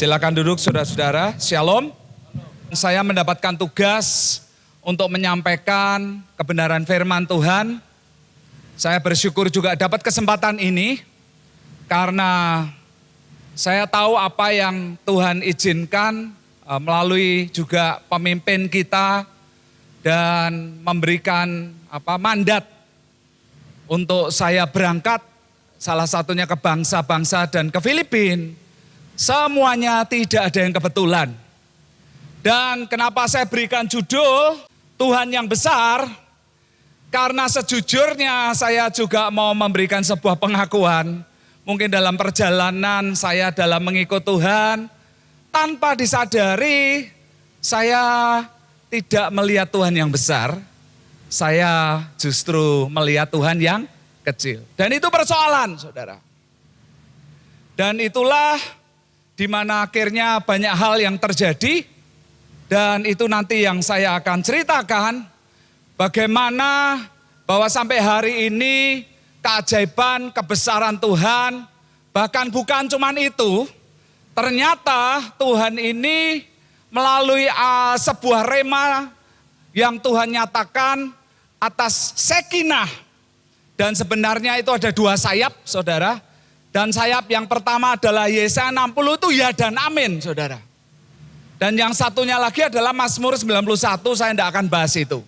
Silakan duduk saudara-saudara, shalom. Saya mendapatkan tugas untuk menyampaikan kebenaran firman Tuhan. Saya bersyukur juga dapat kesempatan ini karena saya tahu apa yang Tuhan izinkan melalui juga pemimpin kita dan memberikan mandat untuk saya berangkat salah satunya ke bangsa-bangsa dan ke Filipina. Semuanya tidak ada yang kebetulan. Dan kenapa saya berikan judul Tuhan yang besar? Karena sejujurnya saya juga mau memberikan sebuah pengakuan. Mungkin dalam perjalanan saya dalam mengikut Tuhan, tanpa disadari saya tidak melihat Tuhan yang besar. Saya justru melihat Tuhan yang kecil. Dan itu persoalan, saudara. Dan itulah di mana akhirnya banyak hal yang terjadi. Dan itu nanti yang saya akan ceritakan. Bagaimana bahwa sampai hari ini keajaiban, kebesaran Tuhan. Bahkan bukan cuman itu. Ternyata Tuhan ini melalui sebuah rema yang Tuhan nyatakan atas Sekinah. Dan sebenarnya itu ada dua sayap, saudara. Dan sayap yang pertama adalah Yesaya 60 itu ya dan amin, saudara. Dan yang satunya lagi adalah Mazmur 91, saya tidak akan bahas itu.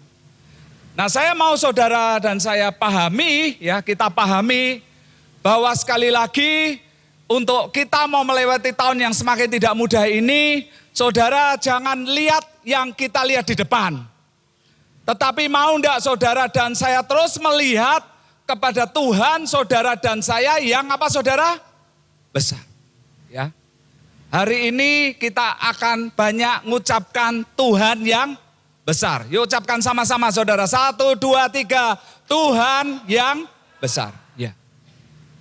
Nah, saya mau saudara dan saya pahami, ya kita pahami bahwa sekali lagi untuk kita mau melewati tahun yang semakin tidak mudah ini, saudara jangan lihat yang kita lihat di depan. Tetapi mau enggak saudara dan saya terus melihat kepada Tuhan, saudara dan saya yang apa saudara? Besar. Ya. Hari ini kita akan banyak mengucapkan Tuhan yang besar. Yuk ucapkan sama-sama saudara. 1, 2, 3. Tuhan yang besar. Ya.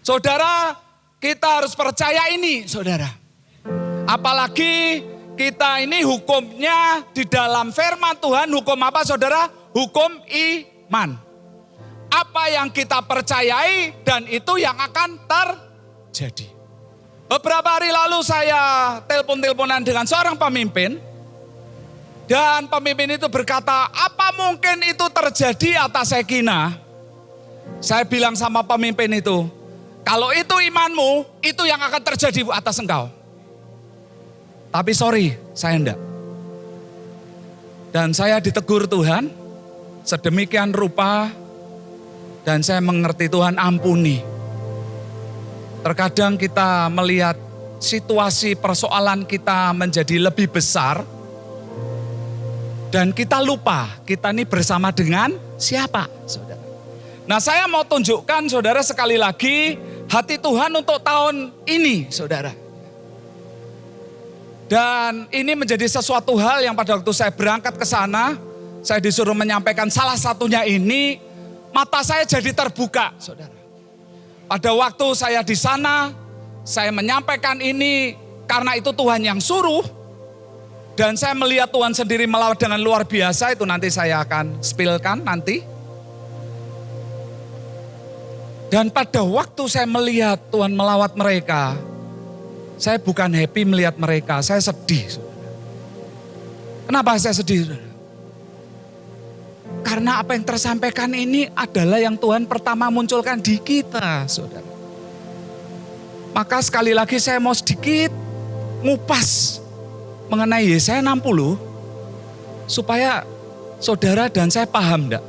Saudara, kita harus percaya ini saudara. Apalagi kita ini hukumnya di dalam firman Tuhan. Hukum apa saudara? Hukum iman. Apa yang kita percayai dan itu yang akan terjadi. Beberapa hari lalu saya telepon-teleponan dengan seorang pemimpin. Dan pemimpin itu berkata, apa mungkin itu terjadi atas Sekinah? Saya bilang sama pemimpin itu, kalau itu imanmu, itu yang akan terjadi atas engkau. Tapi sorry, saya enggak. Dan saya ditegur Tuhan, sedemikian rupa. Dan saya mengerti Tuhan ampuni. Terkadang kita melihat situasi persoalan kita menjadi lebih besar. Dan kita lupa kita ini bersama dengan siapa saudara. Nah saya mau tunjukkan saudara sekali lagi hati Tuhan untuk tahun ini saudara. Dan ini menjadi sesuatu hal yang pada waktu saya berangkat ke sana. Saya disuruh menyampaikan salah satunya ini. Mata saya jadi terbuka, saudara. Pada waktu saya di sana, saya menyampaikan ini karena itu Tuhan yang suruh. Dan saya melihat Tuhan sendiri melawat dengan luar biasa, itu nanti saya akan spillkan nanti. Dan pada waktu saya melihat Tuhan melawat mereka, saya bukan happy melihat mereka, saya sedih. Saudara. Kenapa saya sedih, saudara? Karena apa yang tersampaikan ini adalah yang Tuhan pertama munculkan di kita, saudara. Maka sekali lagi saya mau sedikit ngupas mengenai Yesaya 60 supaya saudara dan saya paham enggak.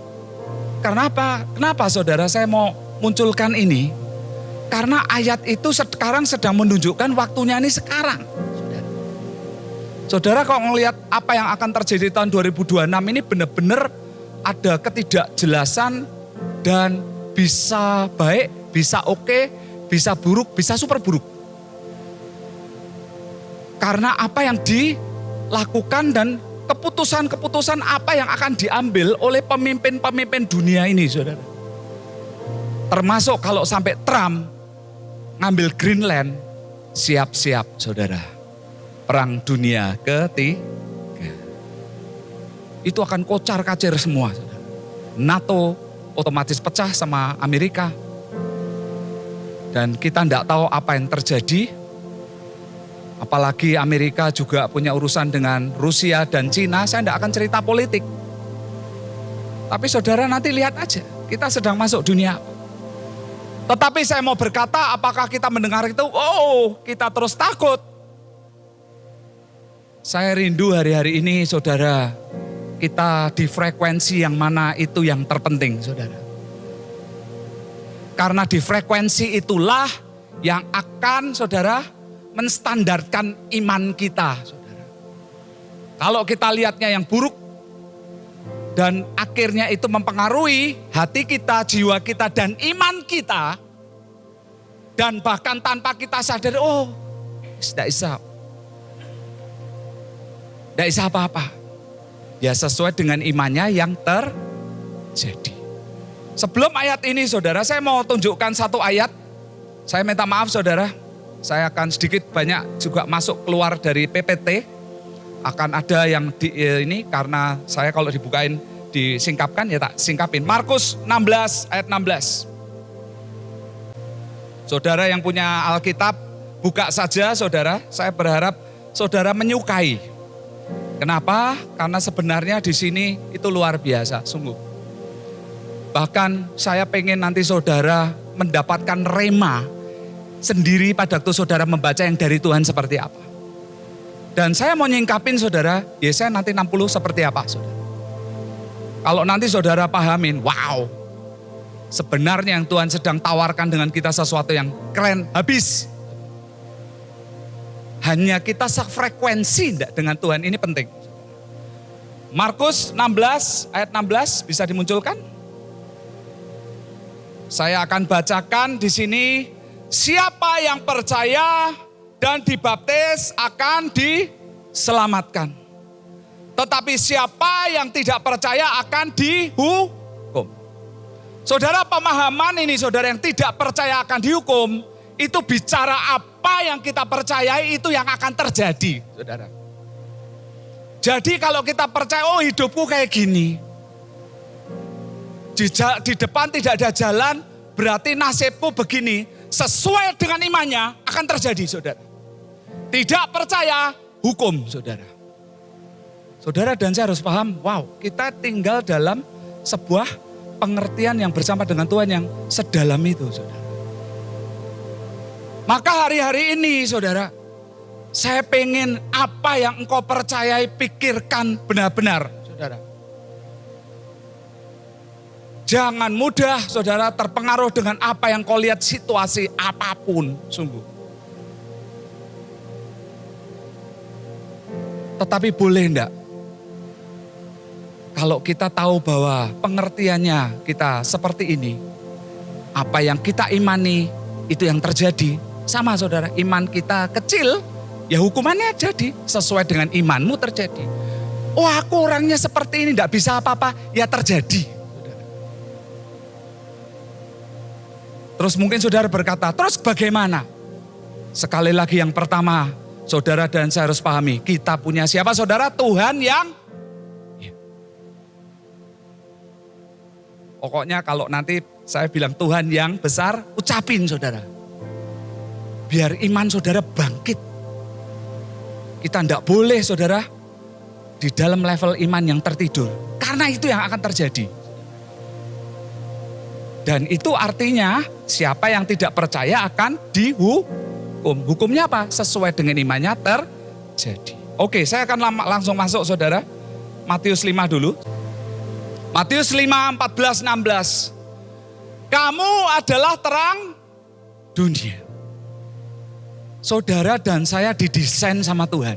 Karena apa? Kenapa saudara saya mau munculkan ini? Karena ayat itu sekarang sedang menunjukkan waktunya ini sekarang. Saudara kalau melihat apa yang akan terjadi tahun 2026 ini benar-benar ada ketidakjelasan dan bisa baik, bisa oke, bisa buruk, bisa super buruk. Karena apa yang dilakukan dan keputusan-keputusan apa yang akan diambil oleh pemimpin-pemimpin dunia ini saudara. Termasuk kalau sampai Trump ngambil Greenland, siap-siap saudara. Perang dunia ketiga. Itu akan kocar-kacir semua. NATO otomatis pecah sama Amerika. Dan kita tidak tahu apa yang terjadi. Apalagi Amerika juga punya urusan dengan Rusia dan Cina, saya tidak akan cerita politik. Tapi saudara nanti lihat aja, kita sedang masuk dunia. Tetapi saya mau berkata, apakah kita mendengar itu, kita terus takut. Saya rindu hari-hari ini saudara, kita di frekuensi yang mana itu yang terpenting saudara. Karena di frekuensi itulah yang akan saudara menstandarkan iman kita saudara. Kalau kita lihatnya yang buruk dan akhirnya itu mempengaruhi hati kita, jiwa kita dan iman kita. Dan bahkan tanpa kita sadar, tidak bisa apa-apa. Ya sesuai dengan imannya yang terjadi. Sebelum ayat ini saudara, saya mau tunjukkan satu ayat. Saya minta maaf saudara, saya akan sedikit banyak juga masuk keluar dari PPT. Akan ada yang ini karena saya kalau dibukain disingkapkan ya tak singkapin. Markus 16 ayat 16. Saudara yang punya Alkitab, buka saja saudara. Saya berharap saudara menyukai. Kenapa? Karena sebenarnya di sini itu luar biasa, sungguh. Bahkan saya pengen nanti saudara mendapatkan rema sendiri pada waktu saudara membaca yang dari Tuhan seperti apa. Dan saya mau nyingkapin saudara, Yesaya nanti 60 seperti apa saudara. Kalau nanti saudara pahamin, wow, sebenarnya yang Tuhan sedang tawarkan dengan kita sesuatu yang keren, habis. Hanya kita sefrekuensi enggak dengan Tuhan, ini penting. Markus 16 ayat 16 bisa dimunculkan? Saya akan bacakan di sini, siapa yang percaya dan dibaptis akan diselamatkan. Tetapi siapa yang tidak percaya akan dihukum. Saudara, pemahaman ini saudara yang tidak percaya akan dihukum, itu bicara apa yang kita percayai itu yang akan terjadi, saudara. Jadi kalau kita percaya, hidupku kayak gini. Di depan tidak ada jalan, berarti nasibku begini. Sesuai dengan imannya akan terjadi, saudara. Tidak percaya, hukum, saudara. Saudara dan saya harus paham, wow, kita tinggal dalam sebuah pengertian yang bersama dengan Tuhan yang sedalam itu, saudara. Maka hari-hari ini, saudara, saya pengen apa yang engkau percayai, pikirkan benar-benar, saudara. Jangan mudah, saudara, terpengaruh dengan apa yang kau lihat situasi apapun, sungguh. Tetapi boleh enggak? Kalau kita tahu bahwa pengertiannya kita seperti ini, apa yang kita imani itu yang terjadi. Sama saudara, iman kita kecil, ya hukumannya jadi sesuai dengan imanmu terjadi. Aku orangnya seperti ini, tidak bisa apa-apa, ya terjadi. Terus mungkin saudara berkata, terus bagaimana? Sekali lagi yang pertama, saudara dan saya harus pahami, kita punya siapa saudara? Tuhan yang pokoknya kalau nanti saya bilang Tuhan yang besar, ucapin saudara. Biar iman saudara bangkit. Kita tidak boleh saudara di dalam level iman yang tertidur. Karena itu yang akan terjadi. Dan itu artinya siapa yang tidak percaya akan dihukum. Hukumnya apa? Sesuai dengan imannya terjadi. Oke, saya akan langsung masuk saudara. Matius 5 dulu. Matius 5, 14, 16. Kamu adalah terang dunia. Saudara dan saya didesain sama Tuhan.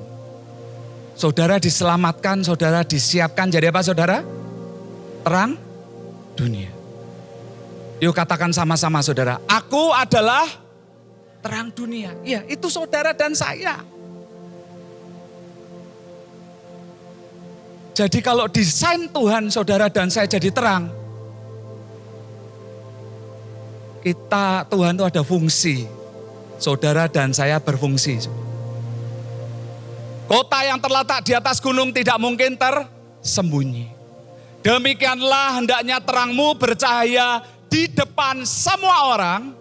Saudara diselamatkan, saudara disiapkan jadi apa saudara? Terang dunia. Yuk katakan sama-sama saudara. Aku adalah terang dunia. Iya, itu saudara dan saya. Jadi kalau desain Tuhan saudara dan saya jadi terang. Tuhan itu ada fungsi. Saudara dan saya berfungsi. Kota yang terletak di atas gunung tidak mungkin tersembunyi. Demikianlah hendaknya terangmu bercahaya di depan semua orang.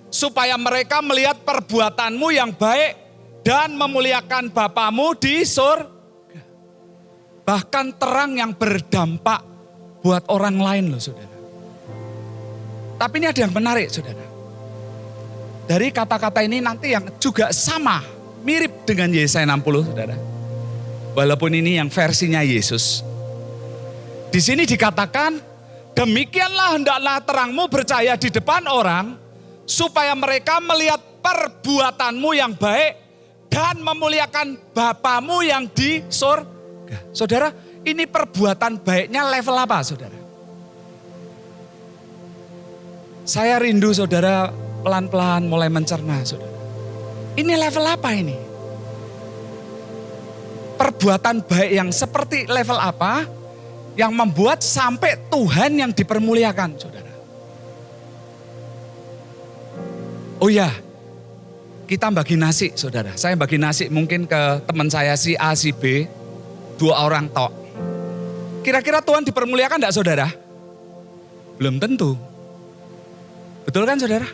Supaya mereka melihat perbuatanmu yang baik dan memuliakan Bapamu di surga. Bahkan terang yang berdampak buat orang lain loh saudara. Tapi ini ada yang menarik saudara. Dari kata-kata ini nanti yang juga sama, mirip dengan Yesaya 60 saudara. Walaupun ini yang versinya Yesus. Di sini dikatakan, demikianlah hendaklah terangmu bercahaya di depan orang, supaya mereka melihat perbuatanmu yang baik dan memuliakan Bapamu yang di surga. Saudara, ini perbuatan baiknya level apa saudara? Saya rindu saudara pelan-pelan mulai mencerna saudara. Ini level apa ini? Perbuatan baik yang seperti level apa yang membuat sampai Tuhan yang dipermuliakan saudara. Oh ya, kita bagi nasi saudara. Saya bagi nasi mungkin ke teman saya si A, si B. 2 orang tok. Kira-kira Tuhan dipermuliakan enggak saudara? Belum tentu. Betul kan saudara?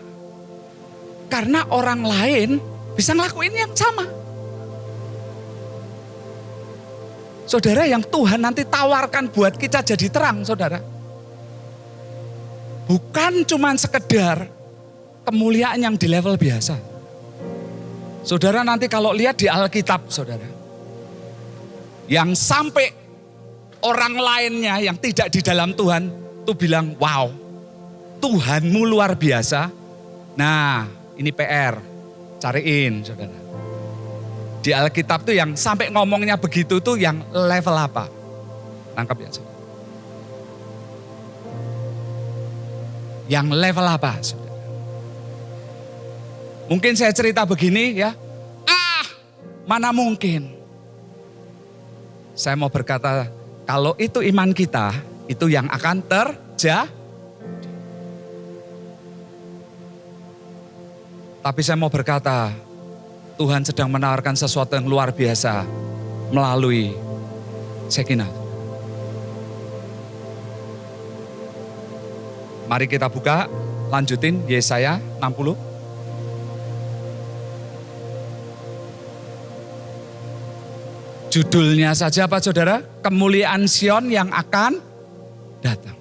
Karena orang lain bisa ngelakuin yang sama. Saudara, yang Tuhan nanti tawarkan buat kita jadi terang saudara. Bukan cuma sekedar kemuliaan yang di level biasa. Saudara nanti kalau lihat di Alkitab saudara. Yang sampai orang lainnya yang tidak di dalam Tuhan tuh bilang, wow, Tuhanmu luar biasa. Nah, ini PR, cariin saudara. Di Alkitab tuh yang sampai ngomongnya begitu tuh yang level apa? Nangkep ya saudara? Yang level apa saudara? Mungkin saya cerita begini ya, mana mungkin. Saya mau berkata, kalau itu iman kita, itu yang akan terjadi. Tapi saya mau berkata, Tuhan sedang menawarkan sesuatu yang luar biasa melalui Shekinah. Mari kita buka, lanjutin Yesaya 60. Judulnya saja apa saudara? Kemuliaan Sion yang akan datang.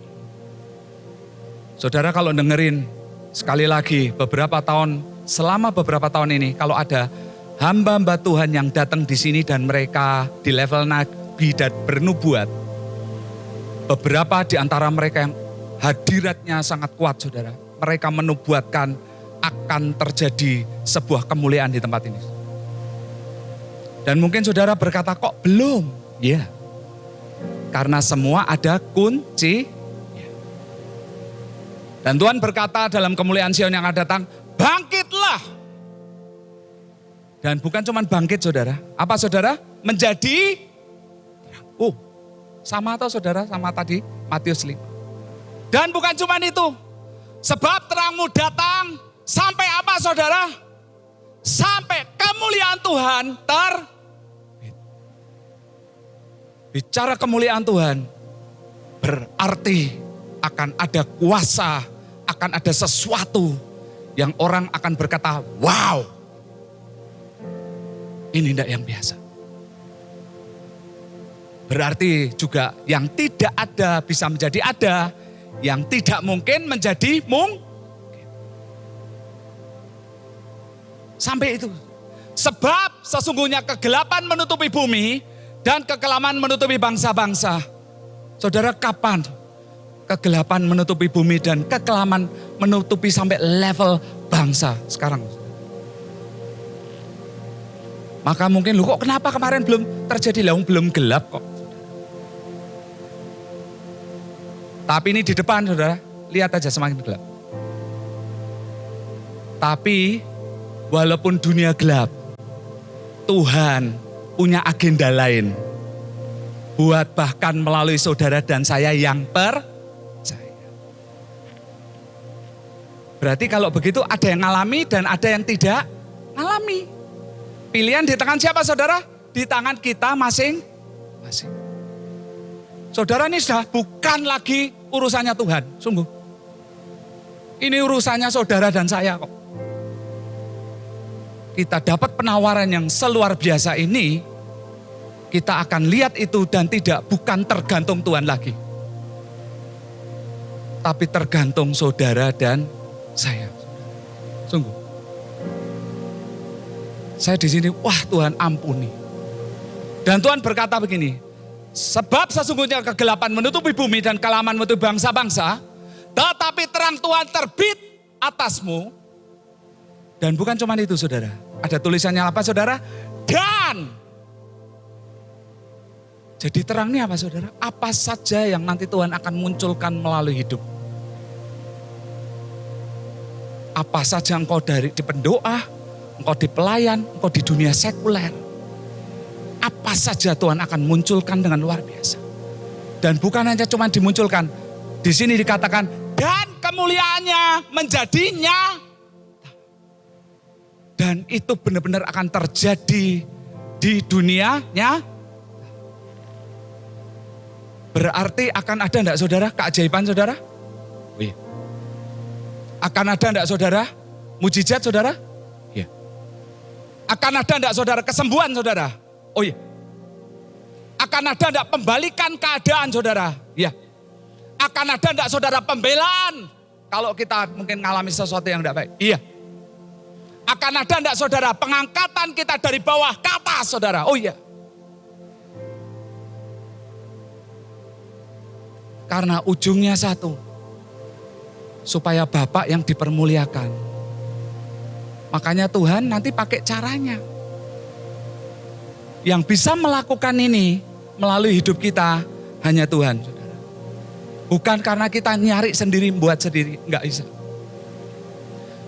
Saudara kalau dengerin sekali lagi selama beberapa tahun ini kalau ada hamba-hamba Tuhan yang datang di sini dan mereka di level nabi dan bernubuat. Beberapa di antara mereka yang hadiratnya sangat kuat saudara. Mereka menubuatkan akan terjadi sebuah kemuliaan di tempat ini. Dan mungkin saudara berkata, kok belum? Ya, karena semua ada kunci. Dan Tuhan berkata dalam kemuliaan Sion yang akan datang, bangkitlah. Dan bukan cuma bangkit saudara. Apa saudara? Menjadi terang. Sama atau saudara sama tadi Matius 5. Dan bukan cuma itu. Sebab terangmu datang sampai apa saudara? Sampai kemuliaan Tuhan Bicara kemuliaan Tuhan, berarti akan ada kuasa, akan ada sesuatu yang orang akan berkata, wow, ini tidak yang biasa. Berarti juga yang tidak ada bisa menjadi ada, yang tidak mungkin menjadi mungkin. Sampai itu. Sebab sesungguhnya kegelapan menutupi bumi, dan kekelaman menutupi bangsa-bangsa. Saudara, kapan kegelapan menutupi bumi dan kekelaman menutupi sampai level bangsa sekarang? Maka mungkin kok kenapa kemarin belum terjadi? Belum gelap kok. Tapi ini di depan saudara, lihat aja semakin gelap. Tapi walaupun dunia gelap, Tuhan punya agenda lain. Buat bahkan melalui saudara dan saya yang percaya. Berarti kalau begitu ada yang ngalami dan ada yang tidak ngalami. Pilihan di tangan siapa saudara? Di tangan kita masing-masing. Saudara, ini sudah bukan lagi urusannya Tuhan, sungguh. Ini urusannya saudara dan saya kok. kita dapat penawaran yang seluar biasa ini, kita akan lihat itu dan bukan tergantung Tuhan lagi. Tapi tergantung saudara dan saya. Sungguh. Saya di sini, wah Tuhan ampuni. Dan Tuhan berkata begini, sebab sesungguhnya kegelapan menutupi bumi dan kelaman menutupi bangsa-bangsa, tetapi terang Tuhan terbit atasmu. Dan bukan cuma itu saudara, ada tulisannya apa saudara? Dan. Jadi terang ini apa saudara? Apa saja yang nanti Tuhan akan munculkan melalui hidup. Apa saja engkau di pendoa, engkau di pelayan, engkau di dunia sekuler. Apa saja Tuhan akan munculkan dengan luar biasa. Dan bukan hanya cuma dimunculkan. Di sini dikatakan, dan kemuliaannya menjadinya. Dan itu benar-benar akan terjadi di dunianya. Berarti akan ada enggak saudara keajaiban saudara? Oh iya. Akan ada enggak saudara mujizat saudara? Iya. Akan ada enggak saudara kesembuhan saudara? Oh iya. Akan ada enggak pembalikan keadaan saudara? Iya. Akan ada enggak saudara pembelaan kalau kita mungkin mengalami sesuatu yang enggak baik? Iya. Akan ada enggak saudara pengangkatan kita dari bawah ke atas saudara? Oh iya. Karena ujungnya satu, supaya Bapak yang dipermuliakan. Makanya Tuhan nanti pakai caranya. Yang bisa melakukan ini melalui hidup kita hanya Tuhan. Saudara. Bukan karena kita nyari sendiri, buat sendiri, enggak bisa.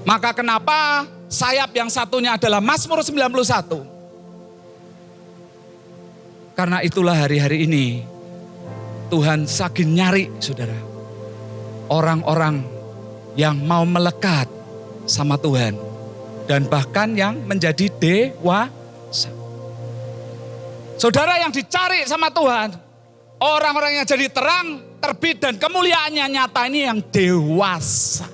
Maka kenapa sayap yang satunya adalah Mazmur 91. Karena itulah hari-hari ini Tuhan saking nyari saudara. Orang-orang yang mau melekat sama Tuhan. Dan bahkan yang menjadi dewasa. Saudara yang dicari sama Tuhan. Orang-orang yang jadi terang, terbit dan kemuliaannya nyata ini yang dewasa.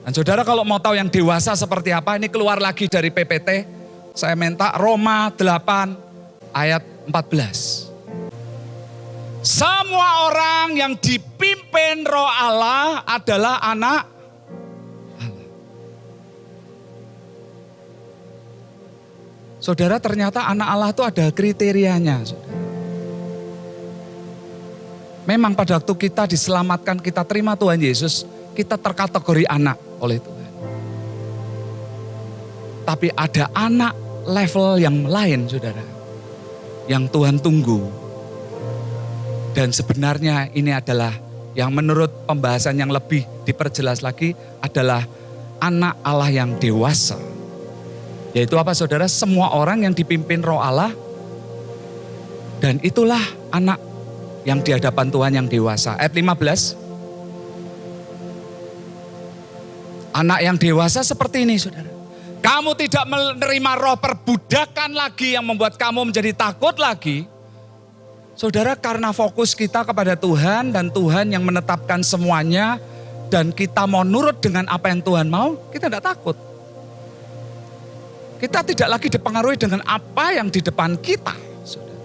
Dan saudara kalau mau tahu yang dewasa seperti apa, ini keluar lagi dari PPT. Saya minta Roma 8 ayat 14. Semua orang yang dipimpin Roh Allah adalah anak Allah. Saudara ternyata anak Allah itu ada kriterianya. Saudara. Memang pada waktu kita diselamatkan, kita terima Tuhan Yesus, kita terkategori anak oleh Tuhan. Tapi ada anak level yang lain saudara. Yang Tuhan tunggu. Dan sebenarnya ini adalah yang menurut pembahasan yang lebih diperjelas lagi adalah anak Allah yang dewasa. Yaitu apa saudara? Semua orang yang dipimpin Roh Allah dan itulah anak yang di hadapan Tuhan yang dewasa. Ayat 15. Anak yang dewasa seperti ini saudara. Kamu tidak menerima roh perbudakan lagi yang membuat kamu menjadi takut lagi. Saudara, karena fokus kita kepada Tuhan dan Tuhan yang menetapkan semuanya dan kita mau nurut dengan apa yang Tuhan mau, kita tidak takut. Kita tidak lagi dipengaruhi dengan apa yang di depan kita. Saudara.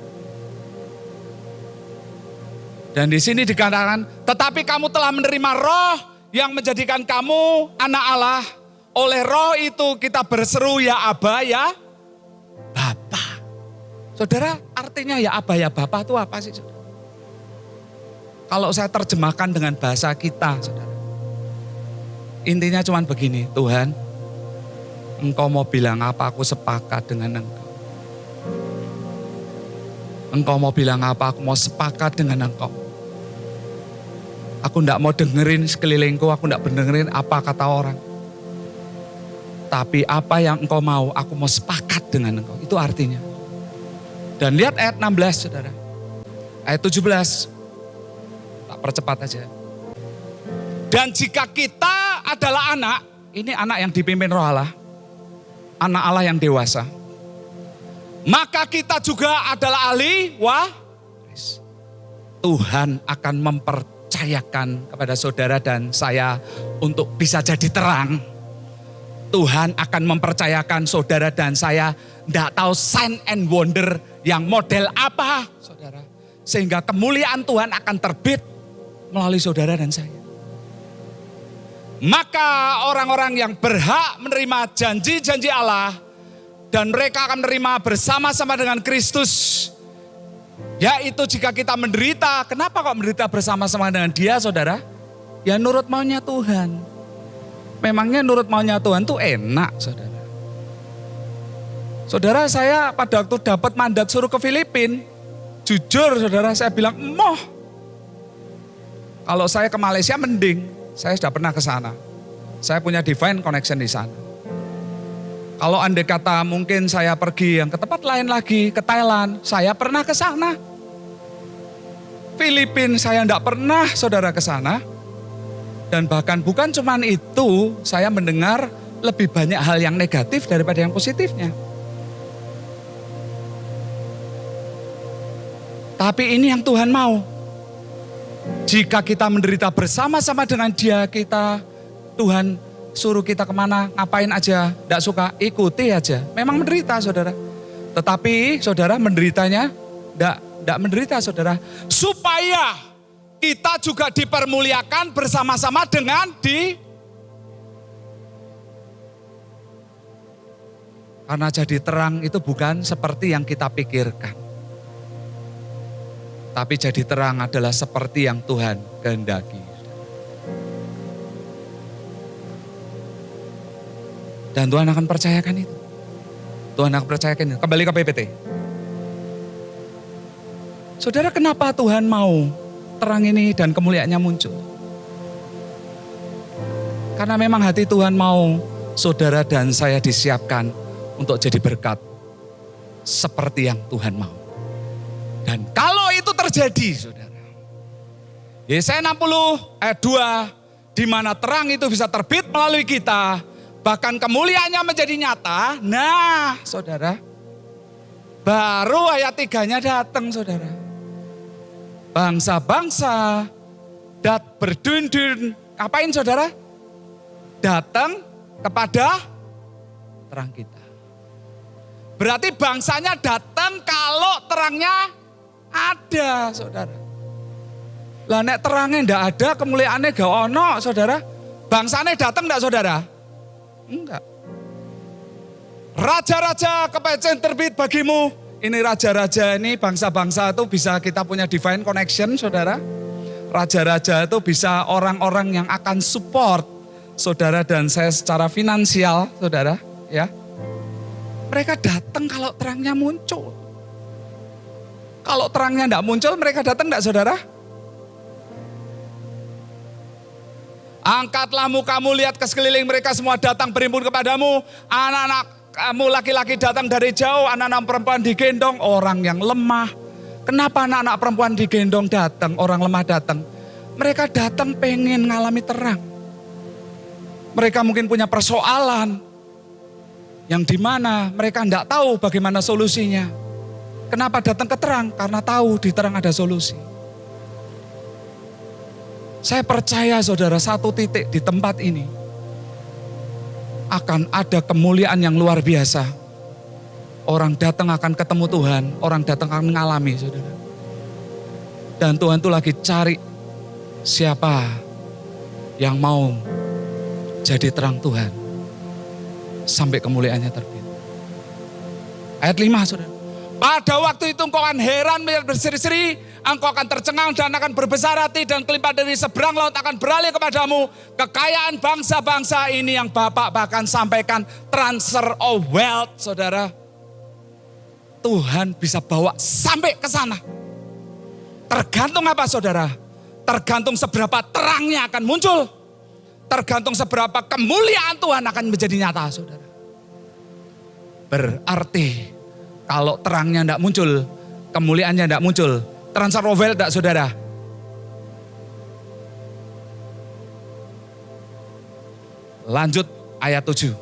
Dan di sini dikatakan, tetapi kamu telah menerima roh yang menjadikan kamu anak Allah. Oleh roh itu kita berseru ya Aba ya Bapa. Saudara artinya ya Aba ya Bapa itu apa sih saudara? Kalau saya terjemahkan dengan bahasa kita saudara. Intinya cuma begini, Tuhan Engkau mau bilang apa aku sepakat dengan Engkau. Engkau mau bilang apa aku mau sepakat dengan Engkau. Aku tidak mau dengerin sekelilingku, aku tidak dengerin apa kata orang. Tapi apa yang engkau mau, aku mau sepakat dengan engkau. Itu artinya. Dan lihat ayat 16 saudara. Ayat 17. Tak percepat aja. Dan jika kita adalah anak, ini anak yang dipimpin Roh Allah. Anak Allah yang dewasa. Maka kita juga adalah ahli waris. Tuhan akan mempercayakan kepada saudara dan saya untuk bisa jadi terang. Tuhan akan mempercayakan saudara dan saya tidak tahu sign and wonder yang model apa, saudara. Sehingga kemuliaan Tuhan akan terbit melalui saudara dan saya. Maka orang-orang yang berhak menerima janji-janji Allah dan mereka akan menerima bersama-sama dengan Kristus. Yaitu jika kita menderita, kenapa kok menderita bersama-sama dengan Dia, saudara? Ya nurut maunya Tuhan. Memangnya nurut maunya Tuhan tuh enak, saudara. Saudara, saya pada waktu dapat mandat suruh ke Filipina, jujur saudara, saya bilang, moh. Kalau saya ke Malaysia mending, saya sudah pernah ke sana. Saya punya divine connection di sana. Kalau andai kata mungkin saya pergi yang ke tempat lain lagi, ke Thailand, saya pernah ke sana. Filipina saya enggak pernah, saudara, ke sana. Dan bahkan bukan cuman itu, saya mendengar lebih banyak hal yang negatif daripada yang positifnya. Tapi ini yang Tuhan mau. Jika kita menderita bersama-sama dengan Dia, Tuhan suruh kita kemana, ngapain aja, tidak suka, ikuti aja. Memang menderita, saudara. Tetapi saudara menderitanya, tidak menderita, saudara. Supaya kita juga dipermuliakan bersama-sama dengan karena jadi terang itu bukan seperti yang kita pikirkan. Tapi jadi terang adalah seperti yang Tuhan kehendaki. Dan Tuhan akan percayakan itu. Tuhan akan percayakan itu. Kembali ke PPT. Saudara, kenapa Tuhan mau terang ini dan kemuliaannya muncul? Karena memang hati Tuhan mau saudara dan saya disiapkan untuk jadi berkat seperti yang Tuhan mau. Dan kalau itu terjadi, saudara, Yesaya 60 ayat 2, di mana terang itu bisa terbit melalui kita, bahkan kemuliaannya menjadi nyata. Nah, saudara, baru ayat 3-nya datang, saudara. Bangsa-bangsa berdundun, ngapain, saudara? Datang kepada terang kita. Berarti bangsanya datang kalau terangnya ada, saudara. Lah nek terangnya ndak ada, kemuliaannya gak ono, saudara. Bangsanya datang ndak, saudara? Enggak. Raja-raja kepengen terbit bagimu. Ini raja-raja ini, bangsa-bangsa itu bisa kita punya divine connection, saudara. Raja-raja itu bisa orang-orang yang akan support saudara dan saya secara finansial, saudara. Ya, mereka datang kalau terangnya muncul. Kalau terangnya tidak muncul, mereka datang tidak, saudara? Angkatlah mukamu, lihat ke sekeliling, mereka semua datang berimpun kepadamu. Anak-anak kamu laki-laki datang dari jauh, anak-anak perempuan digendong, orang yang lemah. Kenapa anak-anak perempuan digendong datang, orang lemah datang? Mereka datang pengen ngalami terang. Mereka mungkin punya persoalan yang dimana mereka tidak tahu bagaimana solusinya. Kenapa datang ke terang? Karena tahu di terang ada solusi. Saya percaya, saudara, satu titik di tempat ini akan ada kemuliaan yang luar biasa. Orang datang akan ketemu Tuhan, orang datang akan mengalami, saudara. Dan Tuhan itu lagi cari siapa yang mau jadi terang Tuhan sampai kemuliaannya terbit. Ayat 5, saudara. Pada waktu itu engkau akan heran melihat berseri-seri, engkau akan tercengang dan akan berbesar hati, dan kelimpahan dari seberang laut akan beralih kepadamu. Kekayaan bangsa-bangsa ini yang Bapak bahkan sampaikan, transfer of wealth, saudara. Tuhan bisa bawa sampai ke sana. Tergantung apa, saudara? Tergantung seberapa terangnya akan muncul. Tergantung seberapa kemuliaan Tuhan akan menjadi nyata, saudara. Berarti kalau terangnya tidak muncul, kemuliaannya tidak muncul, transfer of wealth tidak, saudara? Lanjut ayat 7.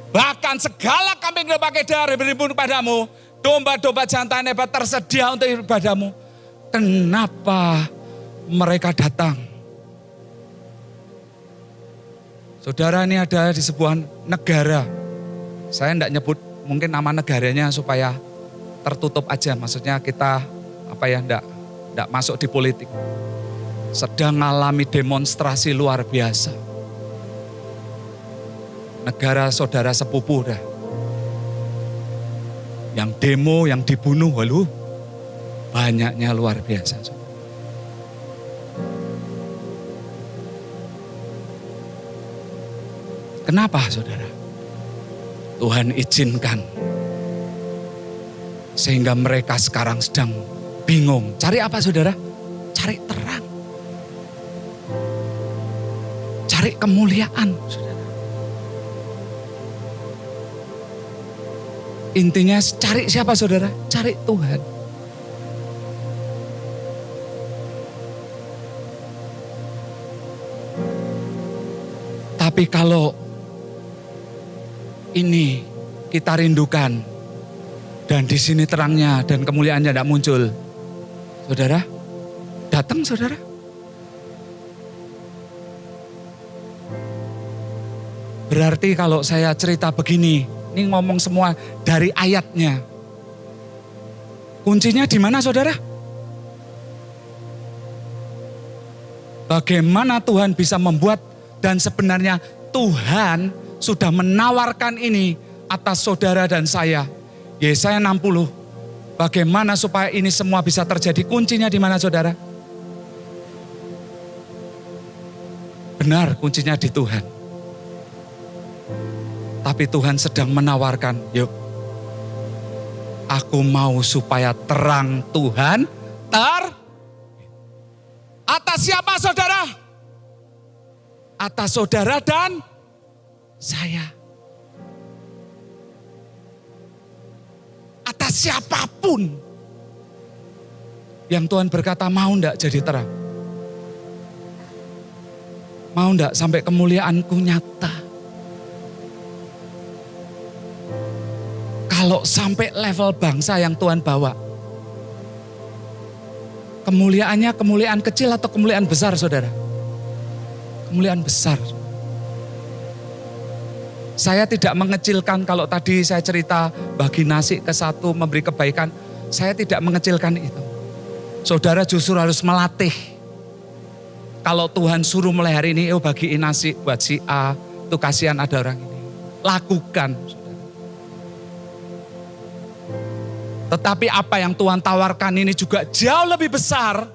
Bahkan segala kambing domba kedar berimpun padamu, domba-domba jantan hebat tersedia untuk ibadahmu. Kenapa mereka datang? Saudara, ini ada di sebuah negara. Saya tidak nyebut mungkin nama negaranya supaya tertutup aja. Maksudnya kita tidak masuk di politik. Sedang mengalami demonstrasi luar biasa. Negara saudara sepupu dah. Yang demo, yang dibunuh, waduh, banyaknya luar biasa. Kenapa saudara? Tuhan izinkan. Sehingga mereka sekarang sedang bingung. Cari apa saudara? Cari terang. Cari kemuliaan saudara. Intinya cari siapa saudara? Cari Tuhan. Tapi kalau ini kita rindukan dan di sini terangnya dan kemuliaannya tidak muncul, saudara, datang saudara. Berarti kalau saya cerita begini, ini ngomong semua dari ayatnya. Kuncinya di mana saudara? Bagaimana Tuhan bisa membuat dan sebenarnya Tuhan sudah menawarkan ini atas saudara dan saya. Yesaya 60. Bagaimana supaya ini semua bisa terjadi? Kuncinya di mana saudara? Benar, kuncinya di Tuhan. Tapi Tuhan sedang menawarkan, yuk, aku mau supaya terang Tuhan atas siapa saudara? Atas saudara dan saya. Atas siapapun. Yang Tuhan berkata, mau enggak jadi terang? Mau enggak sampai kemuliaanku nyata? Kalau sampai level bangsa yang Tuhan bawa, kemuliaannya kemuliaan kecil atau kemuliaan besar saudara? Kemuliaan besar. Saya tidak mengecilkan kalau tadi saya cerita bagi nasi ke satu memberi kebaikan. Saya tidak mengecilkan itu. Saudara justru harus melatih. Kalau Tuhan suruh mulai hari ini, bagiin nasi buat si A. Itu kasihan ada orang ini. Lakukan. Saudara. Tetapi apa yang Tuhan tawarkan ini juga jauh lebih besar.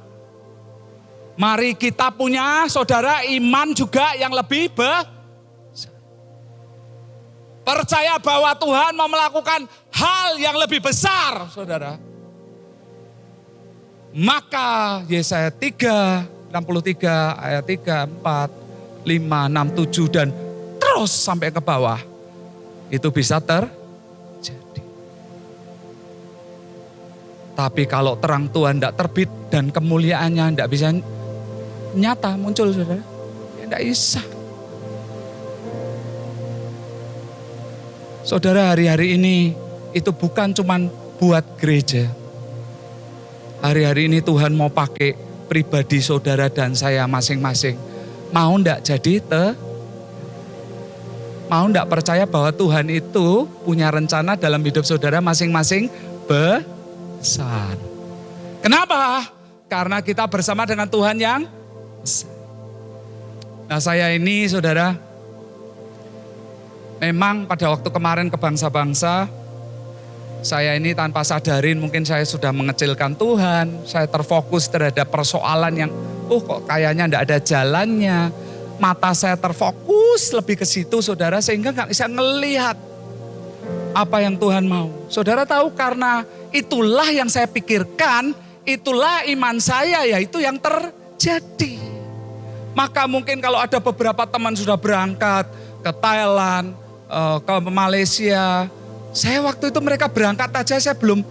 Mari kita punya saudara iman juga yang lebih percaya bahwa Tuhan mau melakukan hal yang lebih besar, saudara. Maka Yesaya 63 ayat 3, 4, 5, 6, 7 dan terus sampai ke bawah. Itu bisa terjadi. Tapi kalau terang Tuhan tidak terbit dan kemuliaannya tidak bisa nyata muncul, saudara, ya tidak bisa. Saudara, hari-hari ini itu bukan cuman buat gereja. Hari-hari ini Tuhan mau pakai pribadi saudara dan saya masing-masing. Mau enggak jadi mau enggak percaya bahwa Tuhan itu punya rencana dalam hidup saudara masing-masing besar. Kenapa? Karena kita bersama dengan Tuhan yang besar. Nah, saya ini saudara, memang pada waktu kemarin ke bangsa-bangsa, saya ini tanpa sadarin mungkin saya sudah mengecilkan Tuhan. Saya terfokus terhadap persoalan yang kok kayaknya enggak ada jalannya. Mata saya terfokus lebih ke situ saudara, sehingga gak bisa ngelihat apa yang Tuhan mau. Saudara tahu, karena itulah yang saya pikirkan, itulah iman saya, yaitu yang terjadi. Maka mungkin kalau ada beberapa teman sudah berangkat ke Thailand, ke Malaysia. Saya waktu itu mereka berangkat aja saya belum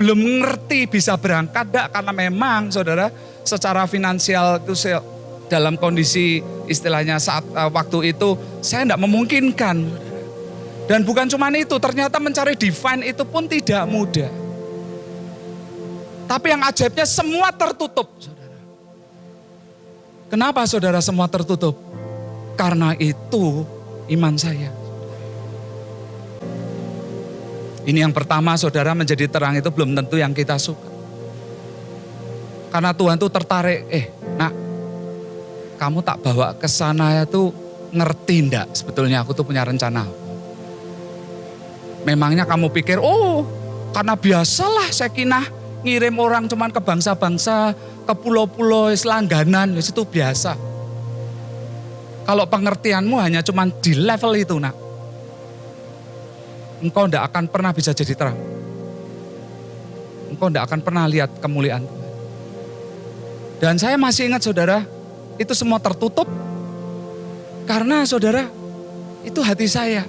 ngerti bisa berangkat enggak, karena memang saudara secara finansial itu saya dalam kondisi istilahnya saat waktu itu saya enggak memungkinkan. Dan bukan cuma itu, ternyata mencari divine itu pun tidak mudah. Tapi yang ajaibnya semua tertutup, saudara. Kenapa saudara semua tertutup? Karena itu iman saya. Ini yang pertama, saudara, menjadi terang itu belum tentu yang kita suka. Karena Tuhan tuh tertarik, nak, kamu tak bawa ke sana itu ngerti enggak sebetulnya aku tuh punya rencana. Memangnya kamu pikir, karena biasalah Sekinah ngirim orang cuman ke bangsa-bangsa, ke pulau-pulau selangganan, itu biasa. Kalau pengertianmu hanya cuman di level itu, nak, engkau tidak akan pernah bisa jadi terang. Engkau tidak akan pernah lihat kemuliaan Tuhan. Dan saya masih ingat, saudara, itu semua tertutup. Karena, saudara, itu hati saya.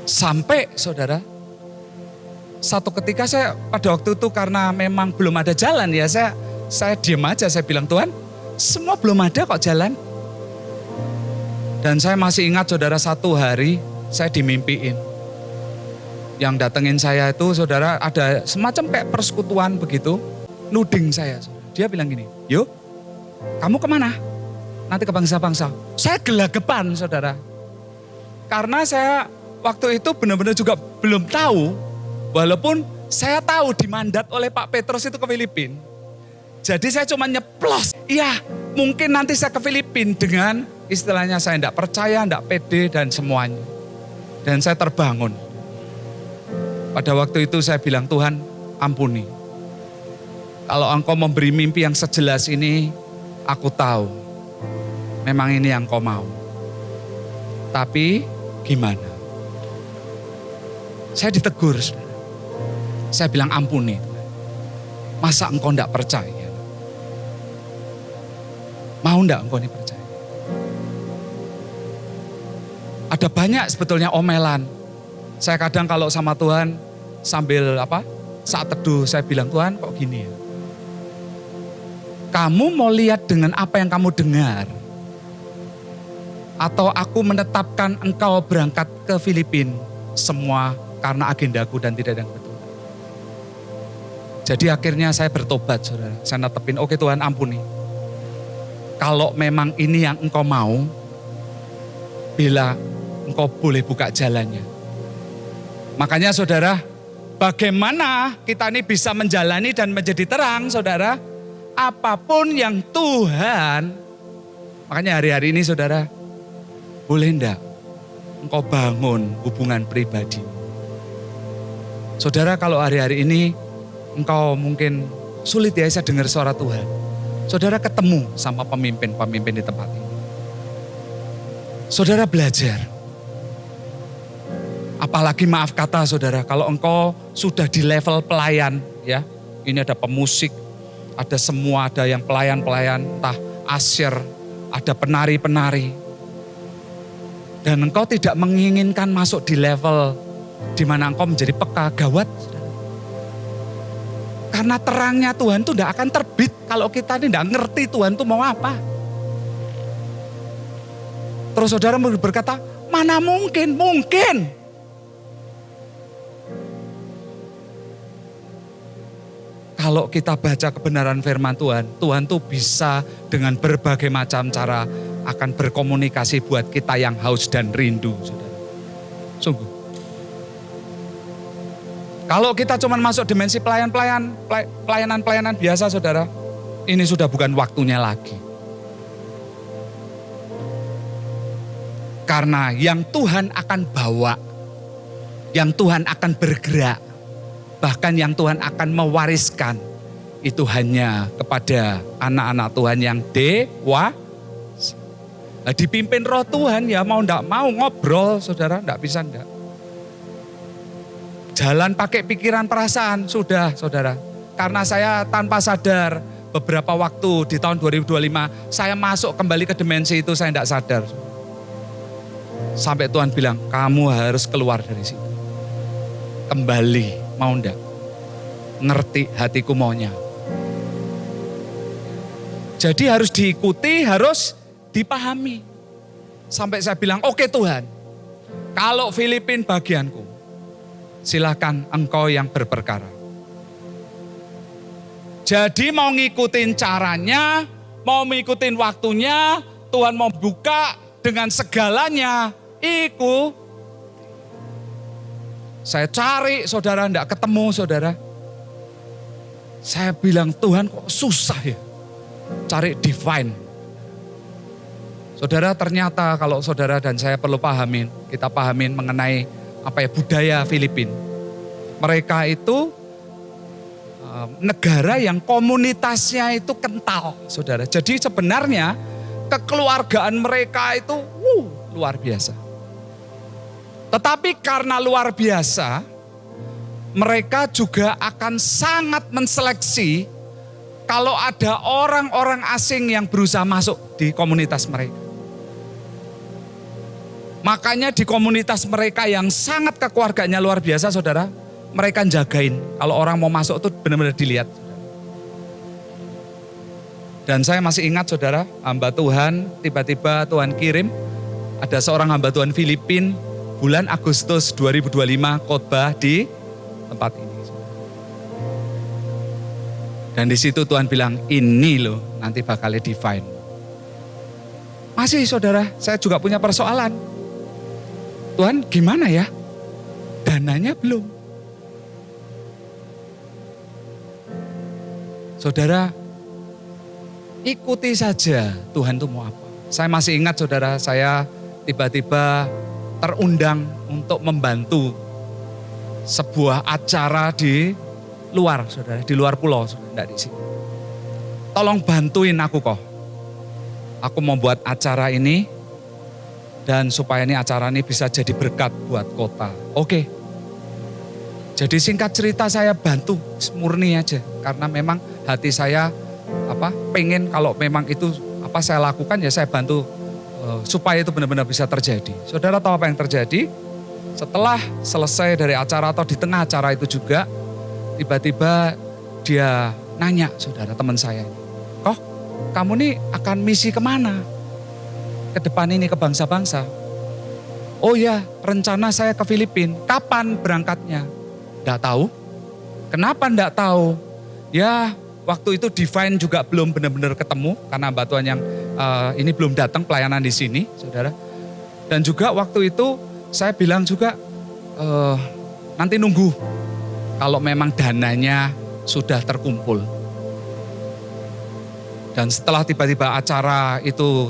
Sampai, saudara, satu ketika saya pada waktu itu karena memang belum ada jalan ya, saya diam aja, saya bilang, Tuhan, semua belum ada kok jalan. Dan saya masih ingat, saudara, satu hari saya dimimpiin. Yang datengin saya itu, saudara, ada semacam kayak persekutuan begitu, nuding saya. Dia bilang gini, yuk, kamu kemana? Nanti ke bangsa-bangsa. Saya gelagapan, saudara. Karena saya waktu itu benar-benar juga belum tahu, walaupun saya tahu dimandat oleh Pak Petrus itu ke Filipina. Jadi saya cuma nyeplos, iya mungkin nanti saya ke Filipina dengan istilahnya saya tidak percaya, tidak pede dan semuanya. Dan saya terbangun. Pada waktu itu saya bilang, Tuhan ampuni. Kalau engkau memberi mimpi yang sejelas ini, aku tahu memang ini yang kau mau. Tapi gimana? Saya ditegur. Saya bilang ampuni. Masa engkau tidak percaya? Mau enggak engkau ini percaya? Ada banyak sebetulnya omelan. Saya kadang kalau sama Tuhan sambil saat teduh saya bilang, Tuhan kok gini ya? Kamu mau lihat dengan apa yang kamu dengar? Atau aku menetapkan engkau berangkat ke Filipina semua karena agendaku dan tidak ada yang betul. Jadi akhirnya saya bertobat, saudara. Saya netepin, oke Tuhan ampuni. Kalau memang ini yang engkau mau, bila engkau boleh buka jalannya. Makanya saudara, bagaimana kita ini bisa menjalani dan menjadi terang, saudara? Apapun yang Tuhan, makanya hari-hari ini saudara, boleh enggak engkau bangun hubungan pribadi. Saudara, kalau hari-hari ini engkau mungkin sulit ya saya dengar suara Tuhan. Saudara ketemu sama pemimpin-pemimpin di tempat ini. Saudara belajar. Apalagi maaf kata saudara, kalau engkau sudah di level pelayan ya, ini ada pemusik, ada semua, ada yang pelayan-pelayan, entah asyir, ada penari-penari. Dan engkau tidak menginginkan masuk di level di mana engkau menjadi peka, gawat. Karena terangnya Tuhan itu tidak akan terbit kalau kita ini tidak ngerti Tuhan itu mau apa. Terus saudara berkata, mana mungkin, mungkin. Kalau kita baca kebenaran firman Tuhan, Tuhan tuh bisa dengan berbagai macam cara akan berkomunikasi buat kita yang haus dan rindu, saudara. Sungguh. Kalau kita cuma masuk dimensi pelayanan biasa, saudara, ini sudah bukan waktunya lagi. Karena yang Tuhan akan bawa, yang Tuhan akan bergerak, bahkan yang Tuhan akan mewariskan, itu hanya kepada anak-anak Tuhan yang dewasa. Dipimpin roh Tuhan ya mau enggak mau ngobrol, saudara, enggak bisa enggak. Jalan pakai pikiran perasaan, sudah saudara. Karena saya tanpa sadar beberapa waktu di tahun 2025, saya masuk kembali ke dimensi itu, saya enggak sadar. Sampai Tuhan bilang, kamu harus keluar dari situ. Kembali. Mau enggak? Ngerti hatiku maunya. Jadi harus diikuti, harus dipahami. Sampai saya bilang, oke Tuhan, kalau Filipina bagianku, silakan engkau yang berperkara. Jadi mau ngikutin caranya, mau ngikutin waktunya, Tuhan mau buka, dengan segalanya, iku. Saya cari saudara, enggak ketemu saudara. Saya bilang, Tuhan kok susah ya cari divine. Saudara, ternyata kalau saudara dan saya perlu pahamin, kita pahamin mengenai budaya Filipina. Mereka itu negara yang komunitasnya itu kental, saudara. Jadi sebenarnya kekeluargaan mereka itu luar biasa. Tetapi karena luar biasa, mereka juga akan sangat menseleksi kalau ada orang-orang asing yang berusaha masuk di komunitas mereka. Makanya di komunitas mereka yang sangat kekeluargaannya luar biasa, saudara, mereka jagain. Kalau orang mau masuk tuh benar-benar dilihat. Dan saya masih ingat saudara, hamba Tuhan, tiba-tiba Tuhan kirim, ada seorang hamba Tuhan Filipina, bulan Agustus 2025 khotbah di tempat ini. Dan di situ Tuhan bilang, ini loh nanti bakal divine. Masih saudara, saya juga punya persoalan. Tuhan gimana ya? Dananya belum. Saudara, ikuti saja Tuhan itu mau apa. Saya masih ingat saudara, saya tiba-tiba terundang untuk membantu sebuah acara di luar, saudara, di luar pulau, saudara, enggak di sini. Tolong bantuin aku kok. Aku mau buat acara ini dan supaya ini acara ini bisa jadi berkat buat kota. Oke. Jadi singkat cerita saya bantu murni aja karena memang hati saya pengen kalau memang itu saya lakukan ya saya bantu supaya itu benar-benar bisa terjadi. Saudara tahu apa yang terjadi? Setelah selesai dari acara atau di tengah acara itu juga tiba-tiba dia nanya, saudara, teman saya, "Kok kamu nih akan misi kemana? Ke depan ini ke bangsa-bangsa." "Oh ya, rencana saya ke Filipina." "Kapan berangkatnya?" "Nggak tahu." "Kenapa nggak tahu?" "Ya, waktu itu divine juga belum benar-benar ketemu karena Mbak Tuhan yang ini belum datang pelayanan di sini, saudara. Dan juga waktu itu saya bilang juga nanti nunggu kalau memang dananya sudah terkumpul." Dan setelah tiba-tiba acara itu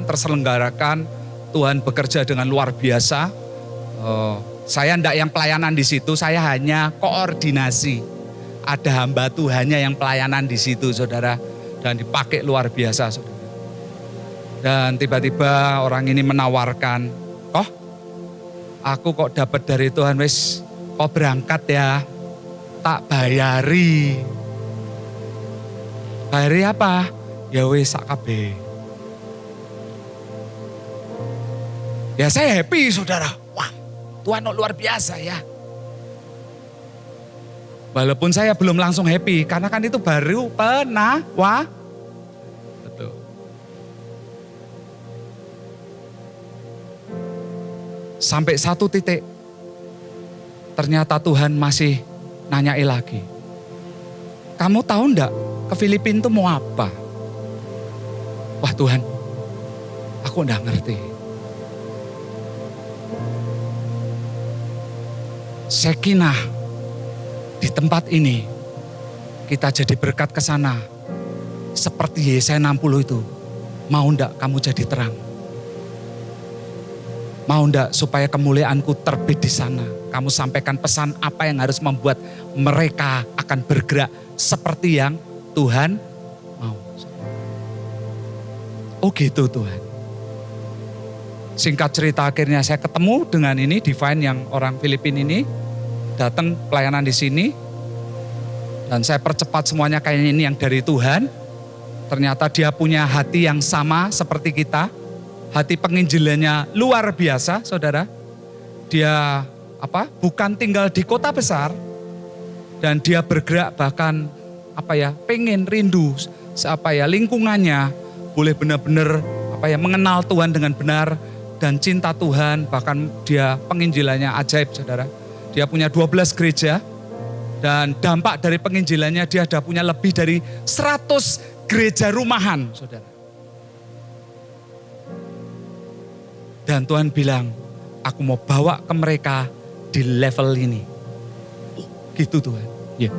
terselenggarakan, Tuhan bekerja dengan luar biasa. Saya enggak yang pelayanan di situ, saya hanya koordinasi. Ada hamba Tuhannya yang pelayanan di situ, saudara. Dan dipakai luar biasa, saudara. Dan tiba-tiba orang ini menawarkan, aku kok dapat dari Tuhan, wis kok berangkat ya, tak bayari." "Bayari apa?" "Ya wis sak kabeh." Ya saya happy saudara. Wah, Tuhan luar biasa ya. Walaupun saya belum langsung happy, karena kan itu baru Betul. Sampai satu titik, ternyata Tuhan masih nanyain lagi. "Kamu tahu enggak ke Filipina itu mau apa?" "Wah Tuhan, aku enggak ngerti." Sekinah di tempat ini, kita jadi berkat ke sana. Seperti Yesaya 60 itu, mau enggak kamu jadi terang? Mau enggak supaya kemuliaanku terbit di sana? Kamu sampaikan pesan apa yang harus membuat mereka akan bergerak seperti yang Tuhan mau. Oh gitu Tuhan. Singkat cerita akhirnya saya ketemu dengan ini, Divine yang orang Filipina ini. Datang pelayanan di sini. Dan saya percepat semuanya kayaknya ini yang dari Tuhan. Ternyata dia punya hati yang sama seperti kita. Hati penginjilannya luar biasa, saudara. Dia bukan tinggal di kota besar. Dan dia bergerak bahkan pengen rindu lingkungannya boleh benar-benar mengenal Tuhan dengan benar dan cinta Tuhan. Bahkan dia penginjilannya ajaib, saudara. Dia punya 12 gereja dan dampak dari penginjilannya dia sudah punya lebih dari 100 gereja rumahan, saudara. Dan Tuhan bilang, aku mau bawa ke mereka di level ini. Oh, gitu Tuhan. Ya.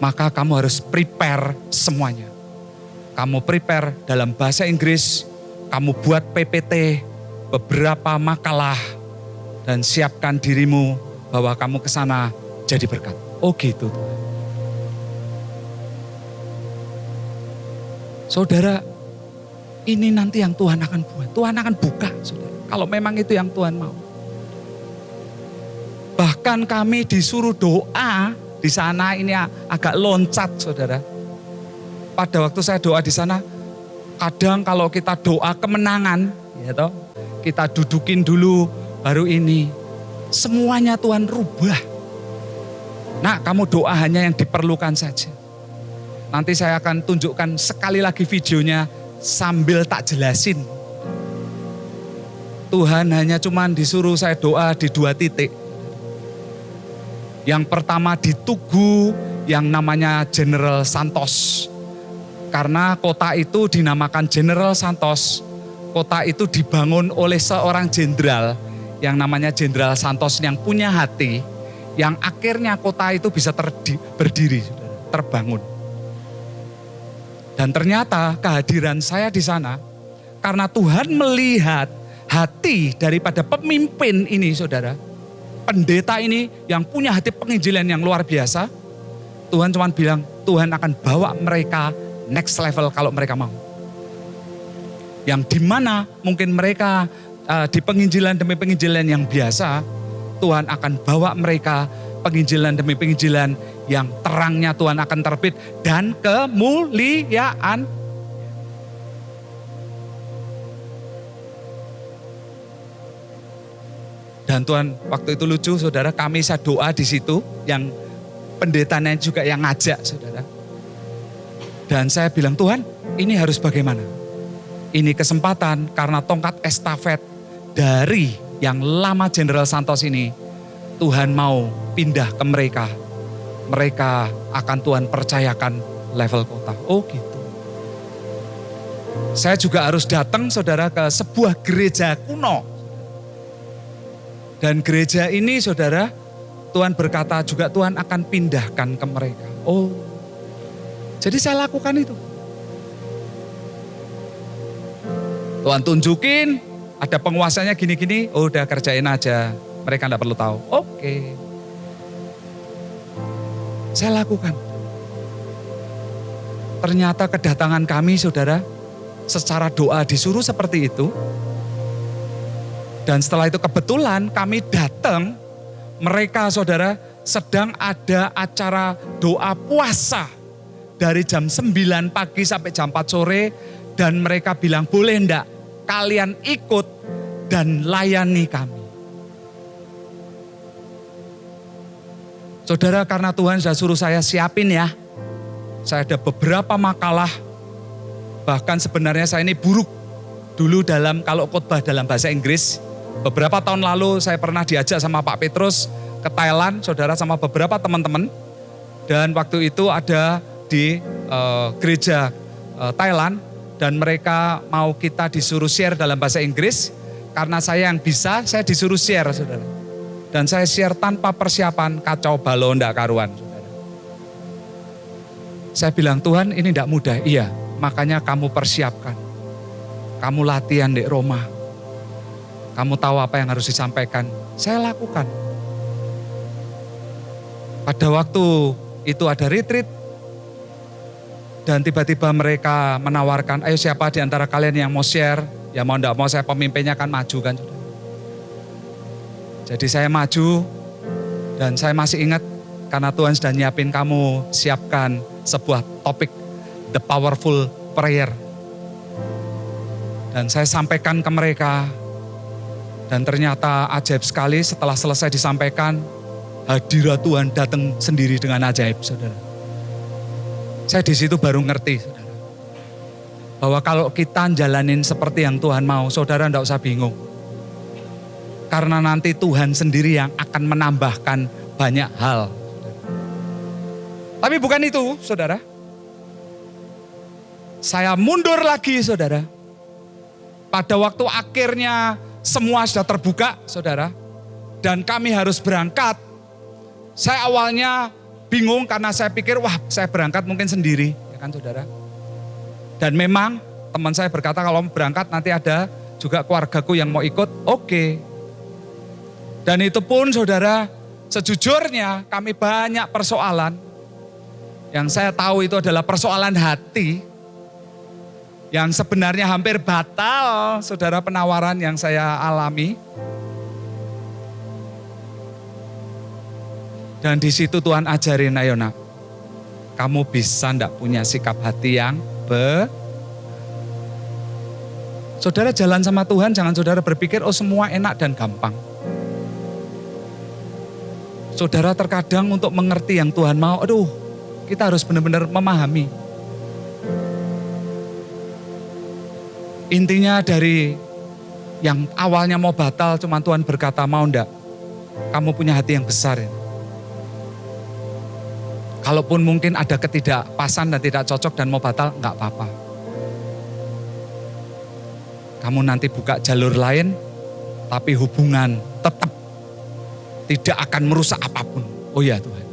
Maka kamu harus prepare semuanya. Kamu prepare dalam bahasa Inggris, kamu buat PPT, beberapa makalah, dan siapkan dirimu bahwa kamu ke sana jadi berkat. Oh gitu Tuhan. Saudara, ini nanti yang Tuhan akan buat. Tuhan akan buka, saudara. Kalau memang itu yang Tuhan mau. Bahkan kami disuruh doa di sana, ini agak loncat, saudara. Pada waktu saya doa di sana, kadang kalau kita doa kemenangan, ya toh, kita dudukin dulu, baru ini. Semuanya Tuhan rubah. Nah, kamu doa hanya yang diperlukan saja. Nanti saya akan tunjukkan sekali lagi videonya sambil tak jelasin. Tuhan hanya cuman disuruh saya doa di 2 titik. Yang pertama di Tugu yang namanya General Santos. Karena kota itu dinamakan General Santos. Kota itu dibangun oleh seorang jenderal yang namanya Jenderal Santos yang punya hati. Yang akhirnya kota itu bisa berdiri, terbangun. Dan ternyata kehadiran saya di sana, karena Tuhan melihat hati daripada pemimpin ini saudara, pendeta ini yang punya hati penginjilan yang luar biasa, Tuhan cuma bilang, Tuhan akan bawa mereka next level kalau mereka mau. Yang dimana mungkin mereka di penginjilan demi penginjilan yang biasa, Tuhan akan bawa mereka penginjilan demi penginjilan yang terangnya Tuhan akan terbit dan kemuliaan. Dan Tuhan waktu itu lucu saudara, kami saya doa di situ, yang pendetanya juga yang ngajak saudara. Dan saya bilang, Tuhan ini harus bagaimana? Ini kesempatan karena tongkat estafet dari yang lama Jenderal Santos ini, Tuhan mau pindah ke mereka. Mereka akan Tuhan percayakan level kota. Oh gitu. Saya juga harus datang saudara ke sebuah gereja kuno. Dan gereja ini saudara, Tuhan berkata juga Tuhan akan pindahkan ke mereka. Oh, jadi saya lakukan itu. Tuhan tunjukin, ada penguasanya gini-gini, oh udah kerjain aja. Mereka enggak perlu tahu. Oke. Saya lakukan. Ternyata kedatangan kami saudara, secara doa disuruh seperti itu. Dan setelah itu kebetulan kami datang, mereka saudara sedang ada acara doa puasa. Dari jam 9 pagi sampai jam 4 sore. Dan mereka bilang boleh enggak kalian ikut dan layani kami. Saudara, karena Tuhan sudah suruh saya siapin ya. Saya ada beberapa makalah. Bahkan sebenarnya saya ini buruk dulu dalam kalau khotbah dalam bahasa Inggris. Beberapa tahun lalu saya pernah diajak sama Pak Petrus ke Thailand, saudara, sama beberapa teman-teman. Dan waktu itu ada di gereja Thailand. Dan mereka mau kita disuruh share dalam bahasa Inggris. Karena saya yang bisa, saya disuruh share saudara. Dan saya share tanpa persiapan, kacau balau ndak karuan. Saudara. Saya bilang, Tuhan ini ndak mudah. Iya, makanya kamu persiapkan. Kamu latihan di Roma. Kamu tahu apa yang harus disampaikan. Saya lakukan. Pada waktu itu ada retreat. Dan tiba-tiba mereka menawarkan, ayo siapa di antara kalian yang mau share. Ya mau ndak mau saya pemimpinnya kan maju kan. Saudara. Jadi saya maju dan saya masih ingat karena Tuhan sudah nyiapin kamu, siapkan sebuah topik, the powerful prayer. Dan saya sampaikan ke mereka dan ternyata ajaib sekali setelah selesai disampaikan, hadirat Tuhan datang sendiri dengan ajaib saudara. Saya di situ baru ngerti saudara. Bahwa kalau kita jalanin seperti yang Tuhan mau, saudara enggak usah bingung. Karena nanti Tuhan sendiri yang akan menambahkan banyak hal. Tapi bukan itu, saudara. Saya mundur lagi, saudara. Pada waktu akhirnya semua sudah terbuka, saudara, dan kami harus berangkat. Saya awalnya bingung karena saya pikir, wah saya berangkat mungkin sendiri, ya kan saudara. Dan memang teman saya berkata kalau berangkat nanti ada juga keluargaku yang mau ikut, oke. Dan itu pun saudara, sejujurnya kami banyak persoalan. Yang saya tahu itu adalah persoalan hati. Yang sebenarnya hampir batal, saudara, penawaran yang saya alami. Dan di situ Tuhan ajarin, ayo nak, kamu bisa ndak punya sikap hati yang Saudara jalan sama Tuhan, jangan saudara berpikir, oh semua enak dan gampang. Saudara terkadang untuk mengerti yang Tuhan mau, aduh kita harus benar-benar memahami. Intinya dari yang awalnya mau batal, cuma Tuhan berkata mau ndak, kamu punya hati yang besar ya. Kalaupun mungkin ada ketidakpasan dan tidak cocok dan mau batal, enggak apa-apa. Kamu nanti buka jalur lain, tapi hubungan tetap tidak akan merusak apapun. Oh ya Tuhan.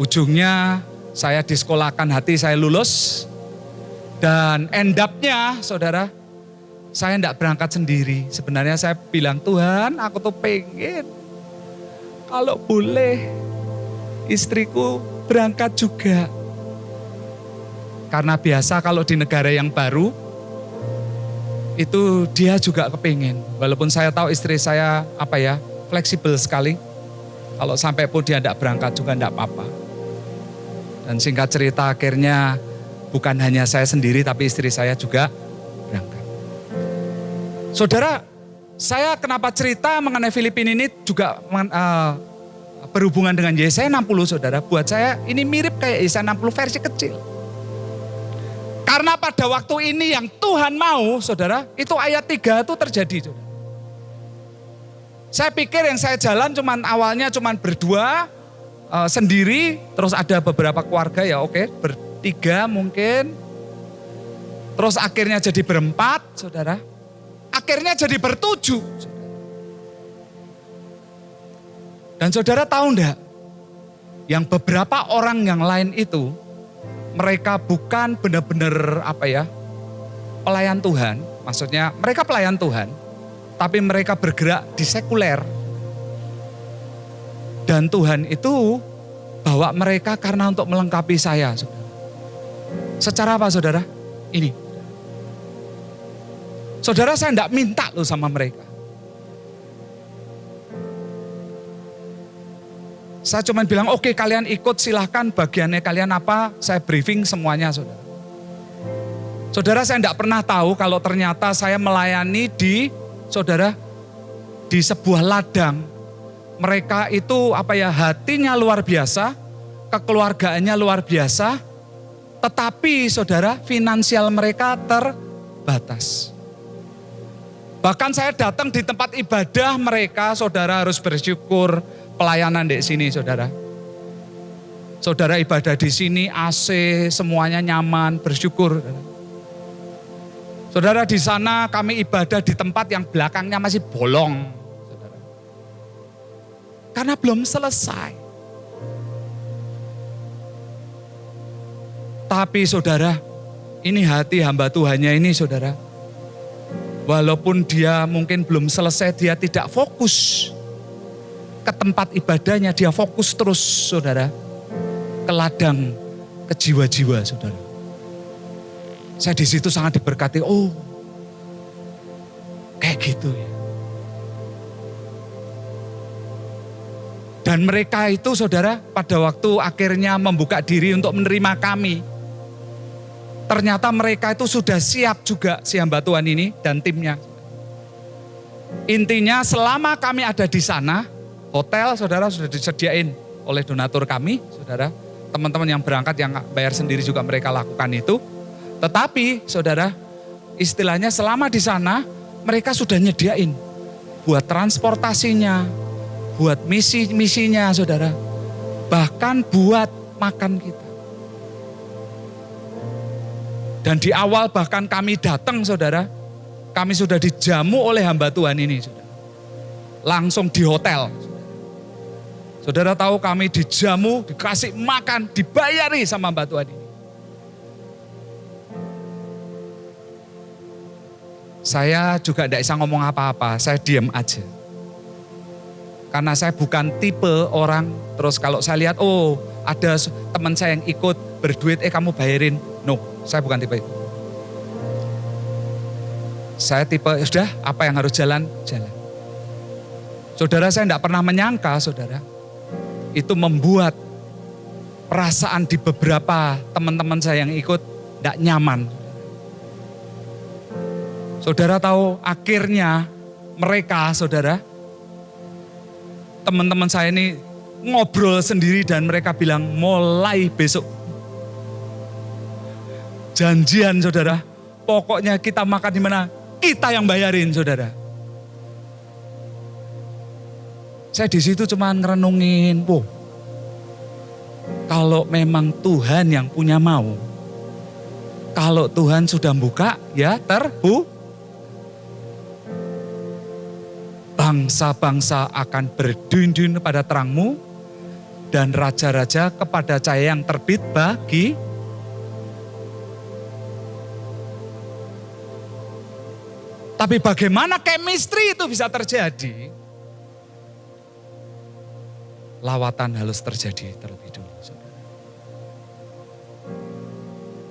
Ujungnya saya disekolahkan hati, saya lulus. Dan end up-nya saudara, saya enggak berangkat sendiri. Sebenarnya saya bilang, Tuhan aku tuh pengen kalau boleh istriku berangkat juga. Karena biasa kalau di negara yang baru, itu dia juga kepingin. Walaupun saya tahu istri saya fleksibel sekali. Kalau sampai pun dia tidak berangkat juga tidak apa-apa. Dan singkat cerita akhirnya bukan hanya saya sendiri tapi istri saya juga berangkat. Saudara, saya kenapa cerita mengenai Filipina ini juga berhubungan dengan Yesaya 60, saudara. Buat saya ini mirip kayak Yesaya 60 versi kecil. Karena pada waktu ini yang Tuhan mau, saudara, itu ayat 3 itu terjadi. Saudara. Saya pikir yang saya jalan awalnya berdua, sendiri, terus ada beberapa keluarga ya oke, bertiga mungkin. Terus akhirnya jadi berempat, saudara. Akhirnya jadi bertujuh. Dan saudara tahu enggak, yang beberapa orang yang lain itu, mereka bukan benar-benar pelayan Tuhan. Maksudnya mereka pelayan Tuhan, tapi mereka bergerak di sekuler. Dan Tuhan itu bawa mereka karena untuk melengkapi saya. Saudara. Secara apa saudara? Ini. Saudara saya enggak minta loh sama mereka. Saya cuma bilang, oke, kalian ikut silahkan bagiannya kalian apa, saya briefing semuanya saudara. Saudara saya tidak pernah tahu kalau ternyata saya melayani di sebuah ladang. Mereka itu hatinya luar biasa, kekeluargaannya luar biasa, tetapi saudara finansial mereka terbatas. Bahkan saya datang di tempat ibadah mereka, saudara harus bersyukur. Pelayanan di sini saudara. Saudara ibadah di sini AC semuanya nyaman, bersyukur. Saudara di sana kami ibadah di tempat yang belakangnya masih bolong. Saudara. Karena belum selesai. Tapi saudara, ini hati hamba Tuhannya ini saudara. Walaupun dia mungkin belum selesai, dia tidak fokus ke tempat ibadahnya, dia fokus terus saudara ke ladang, ke jiwa-jiwa saudara. Saya di situ sangat diberkati, oh kayak gitu ya. Dan mereka itu saudara pada waktu akhirnya membuka diri untuk menerima kami. Ternyata mereka itu sudah siap juga si hamba Tuhan ini dan timnya. Intinya selama kami ada di sana, hotel saudara sudah disediain oleh donatur kami, saudara. Teman-teman yang berangkat yang bayar sendiri juga mereka lakukan itu. Tetapi saudara, istilahnya selama di sana mereka sudah nyediain buat transportasinya, buat misinya saudara. Bahkan buat makan kita. Dan di awal bahkan kami datang saudara, Kami sudah dijamu oleh hamba Tuhan ini, saudara. Langsung di hotel. Saudara tahu kami dijamu, dikasih makan, dibayari sama hamba Tuhan ini. Saya juga tidak bisa ngomong apa-apa, saya diam aja. Karena saya bukan tipe orang, terus kalau saya lihat, oh ada teman saya yang ikut berduit, kamu bayarin. No, saya bukan tipe itu. Saya tipe, sudah apa yang harus jalan, jalan. Saudara, saya tidak pernah menyangka, saudara, itu membuat perasaan di beberapa teman-teman saya yang ikut tidak nyaman. Saudara tahu akhirnya mereka, saudara, teman-teman saya ini ngobrol sendiri dan mereka bilang mulai besok. Janjian, saudara, pokoknya kita makan di mana? Kita yang bayarin, saudara. Saya di situ cuma ngerenungin, kalau memang Tuhan yang punya mau, kalau Tuhan sudah buka, ya bangsa-bangsa akan berduyun-duyun pada terangmu, dan raja-raja kepada cahaya yang terbit bagi. Tapi bagaimana chemistry itu bisa terjadi? Lawatan harus terjadi terlebih dulu, saudara.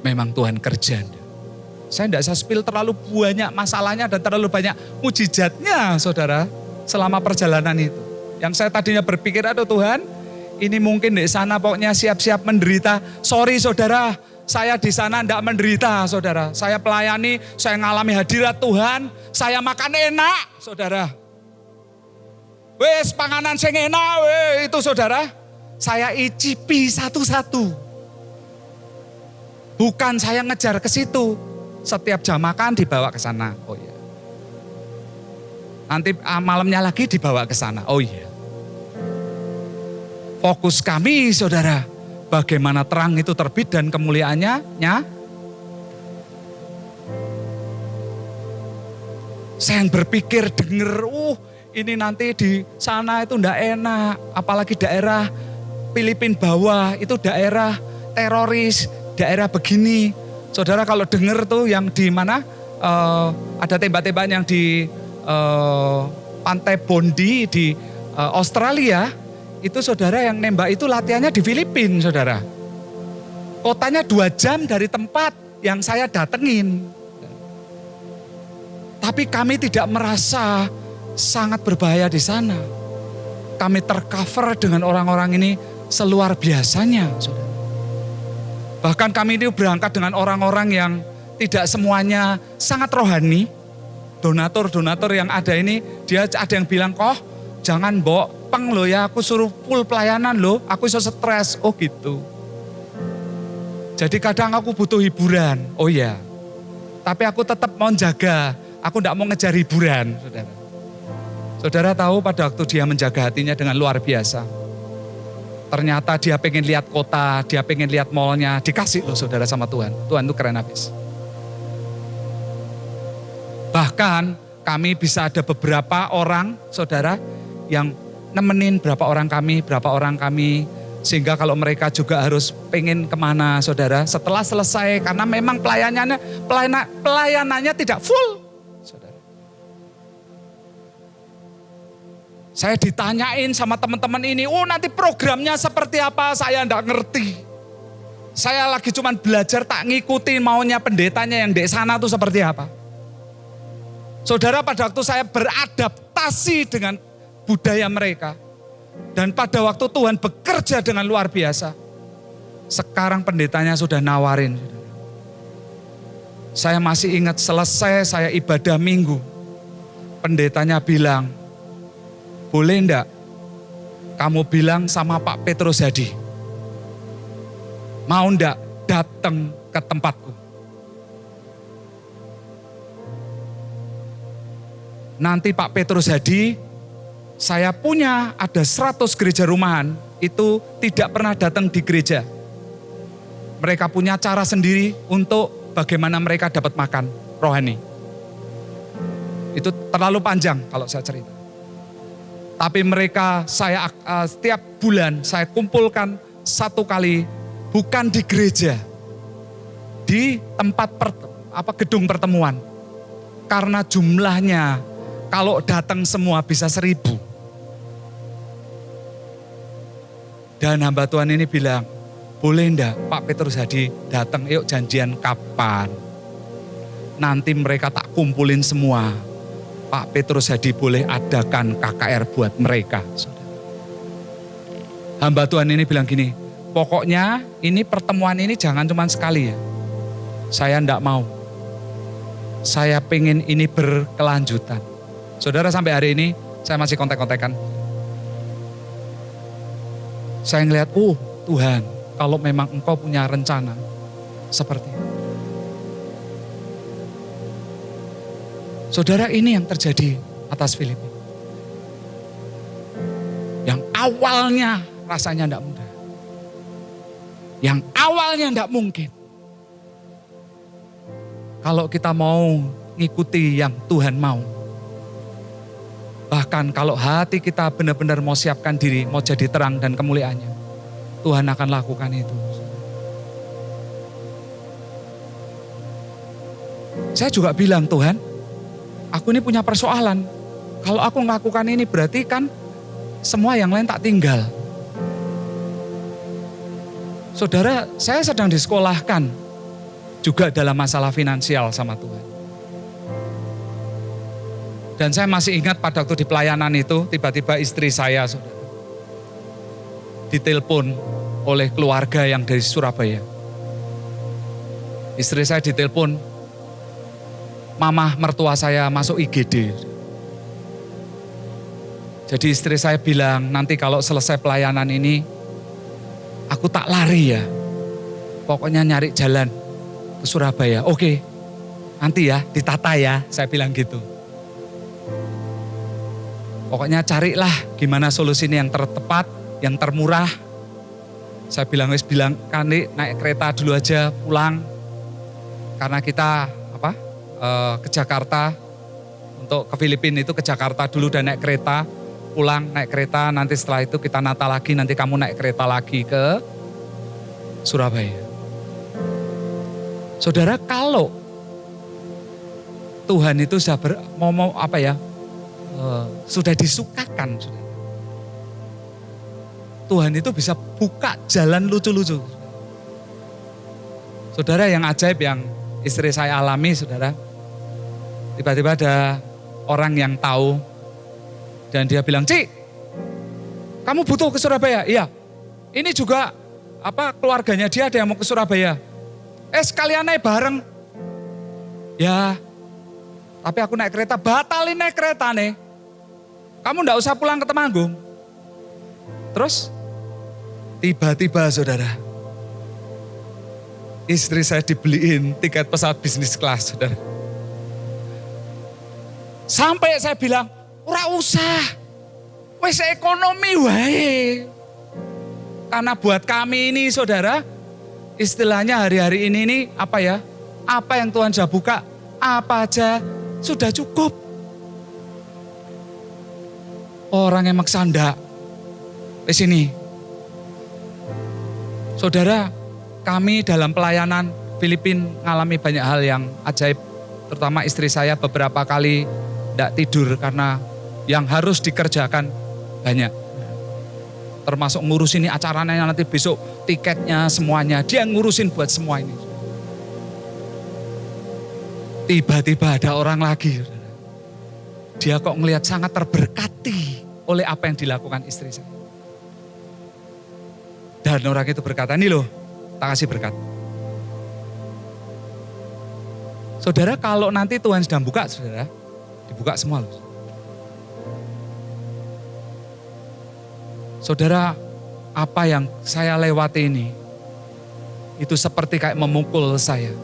Memang Tuhan kerja. Saya tidak bisa spill terlalu banyak masalahnya dan terlalu banyak mujizatnya, saudara, selama perjalanan itu. Yang saya tadinya berpikir, aduh Tuhan, ini mungkin di sana pokoknya siap-siap menderita. Sorry, saudara, saya di sana tidak menderita, saudara. Saya pelayani, saya ngalami hadirat Tuhan, saya makan enak, saudara. Wes panganan sing enak, itu saudara. Saya icipi satu-satu. Bukan saya ngejar ke situ. Setiap jam makan dibawa ke sana. Oh iya. Nanti malamnya lagi dibawa ke sana. Oh iya. Fokus kami, saudara, bagaimana terang itu terbit dan kemuliaannya saya yang berpikir denger, ini nanti di sana itu ndak enak, apalagi daerah Filipina bawah itu daerah teroris, daerah begini. Saudara kalau denger tuh yang di mana ada tembak-tembakan yang di Pantai Bondi di Australia, itu saudara yang nembak itu latihannya di Filipina, saudara. Kotanya 2 jam dari tempat yang saya datengin. Tapi kami tidak merasa sangat berbahaya di sana. Kami tercover dengan orang-orang ini seluar biasanya, saudara. Bahkan kami ini berangkat dengan orang-orang yang tidak semuanya sangat rohani. Donatur-donatur yang ada ini, dia ada yang bilang, kok jangan peng lo ya, aku suruh full pelayanan lo, aku iso stres. Oh gitu. Jadi kadang aku butuh hiburan. Oh iya. Tapi aku tetap mau jaga. Aku tidak mau ngejar hiburan, saudara. Saudara tahu pada waktu dia menjaga hatinya dengan luar biasa. Ternyata dia pengen lihat kota, dia pengen lihat mallnya, dikasih loh saudara sama Tuhan. Tuhan itu keren habis. Bahkan kami bisa ada beberapa orang, saudara, yang nemenin berapa orang kami, sehingga kalau mereka juga harus pengen kemana, saudara, setelah selesai, karena memang pelayanannya tidak full, saudara. Saya ditanyain sama teman-teman ini, nanti programnya seperti apa, saya enggak ngerti. Saya lagi cuman belajar tak ngikutin maunya pendetanya yang di sana tuh seperti apa. Saudara, pada waktu saya beradaptasi dengan budaya mereka, dan pada waktu Tuhan bekerja dengan luar biasa, sekarang pendetanya sudah nawarin. Saya masih ingat selesai saya ibadah minggu, pendetanya bilang, boleh enggak kamu bilang sama Pak Petrus Hadi, mau enggak datang ke tempatku. Nanti Pak Petrus Hadi, saya punya ada 100 gereja rumahan, itu tidak pernah datang di gereja. Mereka punya cara sendiri untuk bagaimana mereka dapat makan rohani. Itu terlalu panjang kalau saya cerita. Tapi mereka setiap bulan saya kumpulkan satu kali, bukan di gereja, di tempat gedung pertemuan. Karena jumlahnya kalau datang semua bisa 1.000. Dan hamba Tuhan ini bilang, boleh enggak Pak Petrus Hadi datang, yuk janjian kapan. Nanti mereka tak kumpulin semua. Pak Petrus Hadi boleh adakan KKR buat mereka. Hamba Tuhan ini bilang gini, pokoknya ini pertemuan ini jangan cuma sekali ya. Saya enggak mau. Saya pengen ini berkelanjutan. Saudara, sampai hari ini saya masih kontak-kontakan. Saya ngelihat, Tuhan, kalau memang Engkau punya rencana seperti itu. Saudara, ini yang terjadi atas Filipi. Yang awalnya rasanya tidak mudah. Yang awalnya tidak mungkin. Kalau kita mau ngikuti yang Tuhan mau. Bahkan kalau hati kita benar-benar mau siapkan diri, mau jadi terang dan kemuliaannya, Tuhan akan lakukan itu. Saya juga bilang, Tuhan, aku ini punya persoalan. Kalau aku melakukan ini berarti kan semua yang lain tak tinggal. Saudara, saya sedang disekolahkan juga dalam masalah finansial sama Tuhan. Dan saya masih ingat pada waktu di pelayanan itu, tiba-tiba istri saya, saudara, ditelepon oleh keluarga yang dari Surabaya. Istri saya ditelepon, mama mertua saya masuk IGD. Jadi istri saya bilang, nanti kalau selesai pelayanan ini, aku tak lari ya. Pokoknya nyari jalan ke Surabaya. Oke, nanti ya, ditata ya, saya bilang gitu. Pokoknya carilah gimana solusi ini yang tertepat, yang termurah. Saya bilang, Kandi naik kereta dulu aja pulang. Karena kita ke Jakarta, untuk ke Filipina itu ke Jakarta dulu dan naik kereta. Pulang naik kereta, nanti setelah itu kita Natal lagi, nanti kamu naik kereta lagi ke Surabaya. Saudara, kalau Tuhan itu sudah disukakan, Tuhan itu bisa buka jalan lucu-lucu. Saudara, yang ajaib yang istri saya alami, saudara, tiba-tiba ada orang yang tahu dan dia bilang, Ci, kamu butuh ke Surabaya? Iya, ini juga keluarganya dia ada yang mau ke Surabaya. Sekalian naik bareng. Ya, tapi aku naik kereta, batalin naik kereta nih. Kamu enggak usah pulang ke Temanggung. Terus, tiba-tiba saudara, istri saya dibeliin tiket pesawat bisnis kelas, saudara. Sampai saya bilang, ora usah, wes ekonomi wae. Karena buat kami ini saudara, istilahnya hari-hari ini nih apa yang Tuhan sudah buka, apa aja sudah cukup. Orang yang maksa ndak di sini. Saudara, kami dalam pelayanan Filipina mengalami banyak hal yang ajaib. Terutama istri saya beberapa kali ndak tidur karena yang harus dikerjakan banyak. Termasuk ngurusin ini acaranya nanti besok, tiketnya semuanya. Dia ngurusin buat semua ini. Tiba-tiba ada orang lagi. Dia kok ngelihat sangat terberkati oleh apa yang dilakukan istri saya. Dan orang itu berkata, ini loh, tak kasih berkat. Saudara, kalau nanti Tuhan sedang buka, saudara, dibuka semua loh. Saudara, apa yang saya lewati ini, itu seperti kayak memukul saya.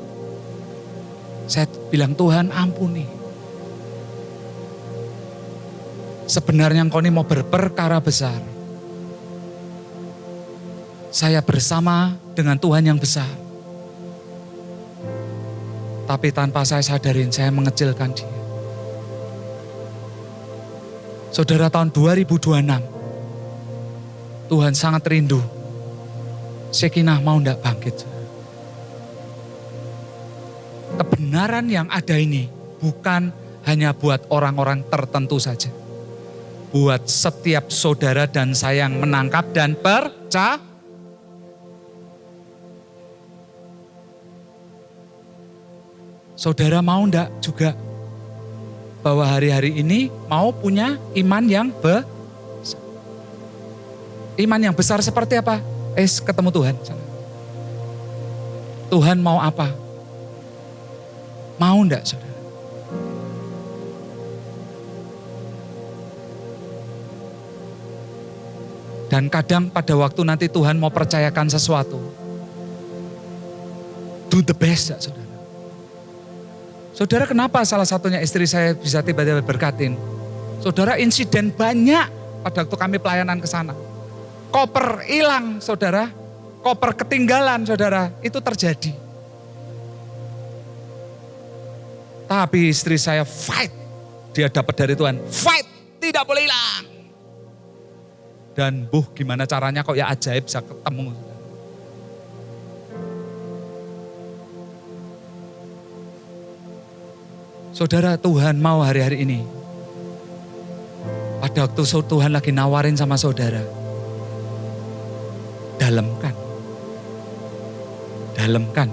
Saya bilang, Tuhan ampuni. Sebenarnya engkau ini mau berperkara besar. Saya bersama dengan Tuhan yang besar. Tapi tanpa saya sadarin, saya mengecilkan dia. Saudara, tahun 2026, Tuhan sangat rindu. Shekinah mau enggak bangkit? Kebenaran yang ada ini bukan hanya buat orang-orang tertentu saja. Buat setiap saudara dan saya yang menangkap dan percaya. Saudara mau enggak juga bahwa hari-hari ini mau punya iman yang besar? Iman yang besar seperti apa? Ketemu Tuhan. Tuhan mau apa? Mau enggak, saudara? Dan kadang pada waktu nanti Tuhan mau percayakan sesuatu, do the best, ya, saudara. Saudara, kenapa salah satunya istri saya bisa tiba-tiba berkatin? Saudara, insiden banyak pada waktu kami pelayanan ke sana. Koper hilang, saudara. Koper ketinggalan, saudara. Itu terjadi. Tapi istri saya fight. Dia dapat dari Tuhan. Fight, tidak boleh hilang. Dan gimana caranya kok ya ajaib bisa ketemu. Saudara, Tuhan mau hari-hari ini. Pada waktu Tuhan lagi nawarin sama saudara. Dalamkan. Dalamkan.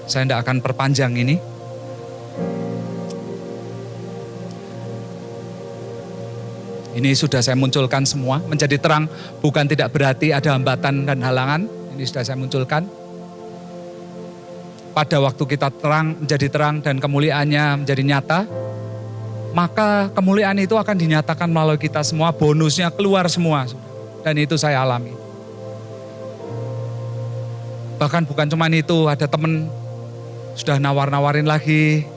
Saya tidak akan perpanjang ini. Ini sudah saya munculkan semua. Menjadi terang bukan tidak berarti ada hambatan dan halangan. Ini sudah saya munculkan. Pada waktu kita terang, menjadi terang dan kemuliaannya menjadi nyata, maka kemuliaan itu akan dinyatakan melalui kita semua, bonusnya keluar semua. Dan itu saya alami. Bahkan bukan cuma itu, ada teman sudah nawar-nawarin lagi,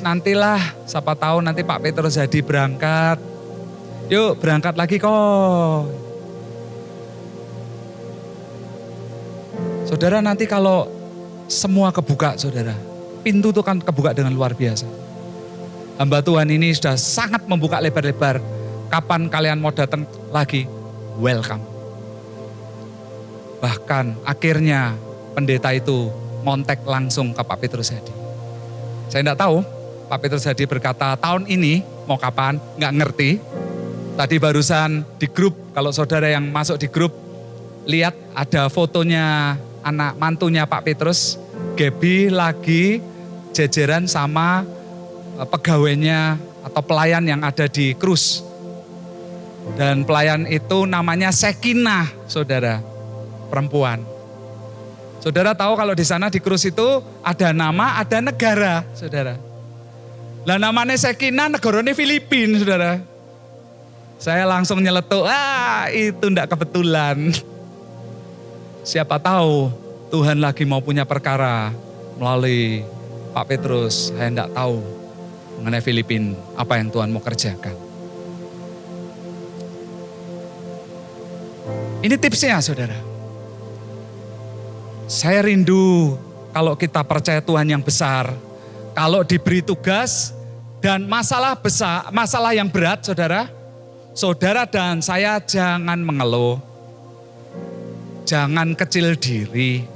nantilah, siapa tahu nanti Pak Petrus jadi berangkat. Yuk berangkat lagi kok. Saudara, nanti kalau semua kebuka, saudara. Pintu itu kan kebuka dengan luar biasa. Hamba Tuhan ini sudah sangat membuka lebar-lebar. Kapan kalian mau datang lagi? Welcome. Bahkan akhirnya pendeta itu ngontek langsung ke Pak Petrus Hadi. Saya tidak tahu, Pak Petrus Hadi berkata tahun ini mau kapan, nggak ngerti. Tadi barusan di grup, kalau saudara yang masuk di grup, lihat ada fotonya anak mantunya Pak Petrus, Gaby lagi jejeran sama pegawainya atau pelayan yang ada di krus. Dan pelayan itu namanya Shekinah, saudara, perempuan. Saudara tahu kalau di sana di krus itu ada nama, ada negara, saudara. Lah namanya Shekinah, negaranya Filipina, saudara. Saya langsung nyeletuk, itu enggak kebetulan. Siapa tahu Tuhan lagi mau punya perkara melalui Pak Petrus. Saya enggak tahu mengenai Filipina apa yang Tuhan mau kerjakan. Ini tipsnya, saudara. Saya rindu kalau kita percaya Tuhan yang besar. Kalau diberi tugas dan masalah besar, masalah yang berat, saudara. Saudara dan saya jangan mengeluh. Jangan kecil diri.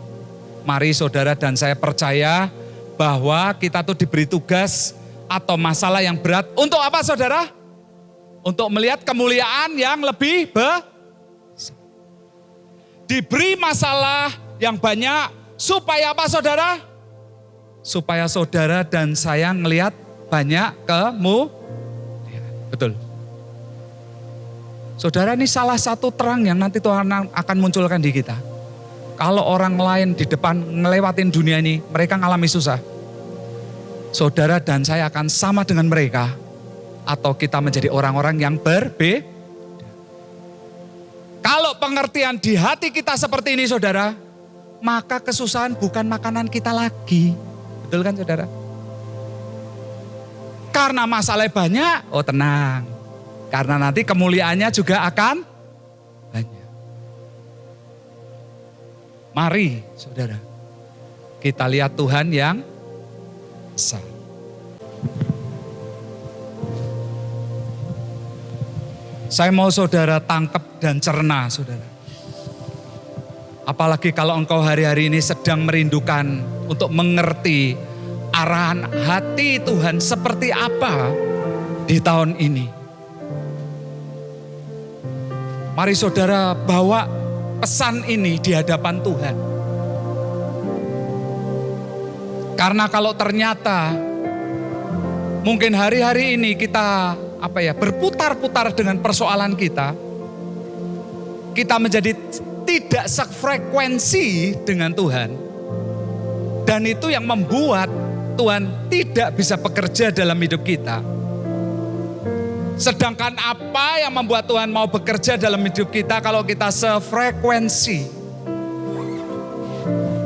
Mari saudara dan saya percaya bahwa kita tuh diberi tugas atau masalah yang berat. Untuk apa, saudara? Untuk melihat kemuliaan yang lebih besar. Diberi masalah yang banyak supaya apa, saudara? Supaya saudara dan saya ngelihat banyak kemuliaan. Betul. Saudara, ini salah satu terang yang nanti Tuhan akan munculkan di kita. Kalau orang lain di depan ngelewatin dunia ini, mereka ngalami susah. Saudara dan saya akan sama dengan mereka. Atau kita menjadi orang-orang yang berbeda. Kalau pengertian di hati kita seperti ini, saudara, maka kesusahan bukan makanan kita lagi. Betul kan, saudara? Karena masalah banyak, tenang. Karena nanti kemuliaannya juga akan banyak. Mari, saudara, kita lihat Tuhan yang paksa. Saya mau saudara tangkap dan cerna, saudara. Apalagi kalau engkau hari-hari ini sedang merindukan untuk mengerti arahan hati Tuhan seperti apa di tahun ini. Mari saudara bawa pesan ini di hadapan Tuhan. Karena kalau ternyata mungkin hari-hari ini kita berputar-putar dengan persoalan kita menjadi tidak sefrekuensi dengan Tuhan. Dan itu yang membuat Tuhan tidak bisa bekerja dalam hidup kita. Sedangkan apa yang membuat Tuhan mau bekerja dalam hidup kita kalau kita sefrekuensi.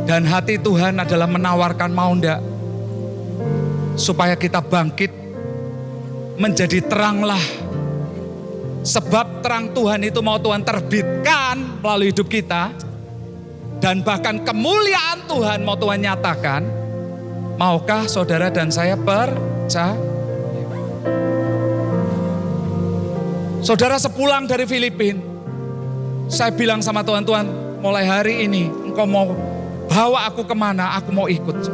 Dan hati Tuhan adalah menawarkan mau enggak, supaya kita bangkit menjadi teranglah. Sebab terang Tuhan itu mau Tuhan terbitkan melalui hidup kita. Dan bahkan kemuliaan Tuhan mau Tuhan nyatakan. Maukah saudara dan saya percaya? Saudara sepulang dari Filipina, saya bilang sama Tuhan, Tuhan mulai hari ini Engkau mau bawa aku kemana, aku mau ikut.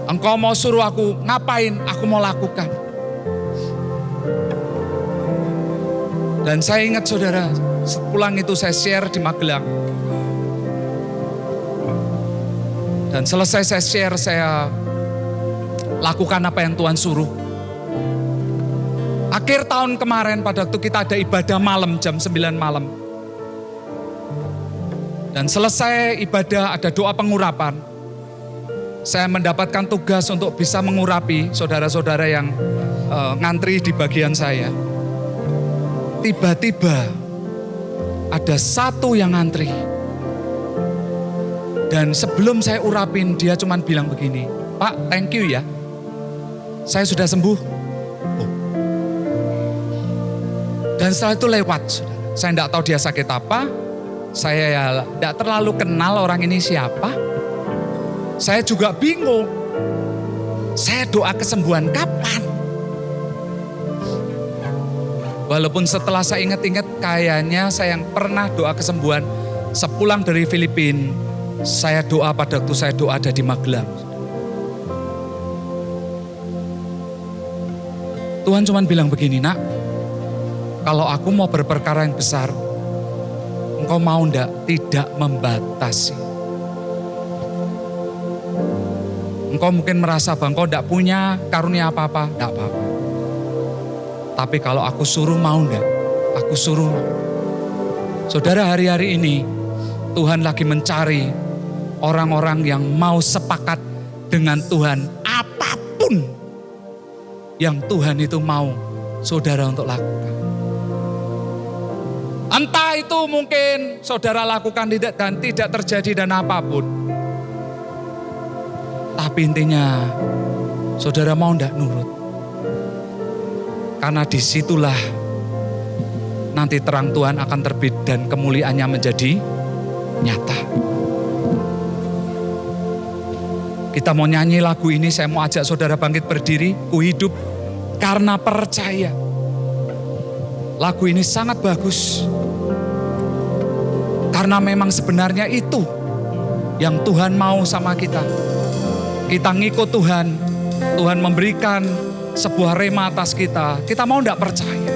Engkau mau suruh aku ngapain, aku mau lakukan. Dan saya ingat saudara, sepulang itu saya share di Magelang. Dan selesai saya share, saya lakukan apa yang Tuhan suruh. Akhir tahun kemarin pada waktu kita ada ibadah malam jam 9 malam. Dan selesai ibadah ada doa pengurapan. Saya mendapatkan tugas untuk bisa mengurapi saudara-saudara yang ngantri di bagian saya. Tiba-tiba ada satu yang ngantri. Dan sebelum saya urapin dia cuma bilang begini, Pak thank you ya, saya sudah sembuh. Dan setelah itu lewat, saya tidak tahu dia sakit apa, saya ya tidak terlalu kenal orang ini siapa. Saya juga bingung, saya doa kesembuhan kapan? Walaupun setelah saya ingat-ingat kayaknya saya yang pernah doa kesembuhan sepulang dari Filipina, saya doa pada waktu saya doa ada di Magelang. Tuhan cuma bilang begini, nak, kalau aku mau berperkara yang besar, engkau mau enggak? Tidak membatasi. Engkau mungkin merasa bahwa engkau enggak punya karunia apa-apa, enggak apa-apa. Tapi kalau aku suruh mau enggak? Aku suruh mau. Saudara, hari-hari ini Tuhan lagi mencari orang-orang yang mau sepakat dengan Tuhan apapun yang Tuhan itu mau saudara untuk lakukan. Entah itu mungkin saudara lakukan dan tidak terjadi dan apapun. Tapi intinya saudara mau enggak nurut. Karena disitulah nanti terang Tuhan akan terbit dan kemuliaannya menjadi nyata. Kita mau nyanyi lagu ini, saya mau ajak saudara bangkit berdiri. Ku hidup karena percaya. Lagu ini sangat bagus. Karena memang sebenarnya itu yang Tuhan mau sama kita. Kita ngikut Tuhan, Tuhan memberikan sebuah rema atas kita. Kita mau enggak percaya?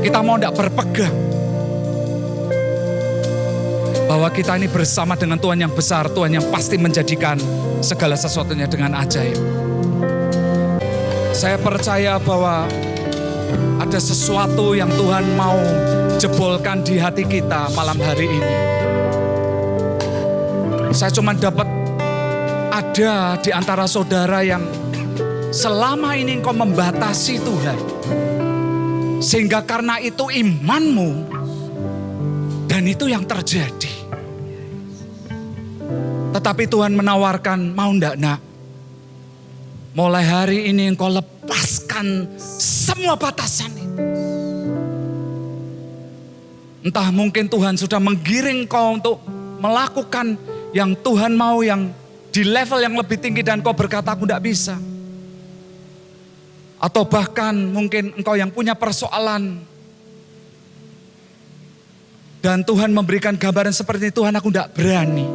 Kita mau enggak berpegang bahwa kita ini bersama dengan Tuhan yang besar, Tuhan yang pasti menjadikan segala sesuatunya dengan ajaib. Saya percaya bahwa ada sesuatu yang Tuhan mau jebolkan di hati kita malam hari ini. Saya cuma dapat ada di antara saudara yang selama ini engkau membatasi Tuhan. Sehingga karena itu imanmu, dan itu yang terjadi. Tetapi Tuhan menawarkan, mau enggak nak? Mulai hari ini engkau lepaskan semua batasan itu. Entah mungkin Tuhan sudah menggiring kau untuk melakukan yang Tuhan mau yang di level yang lebih tinggi dan kau berkata aku tidak bisa. Atau bahkan mungkin engkau yang punya persoalan. Dan Tuhan memberikan gambaran seperti Tuhan aku tidak berani.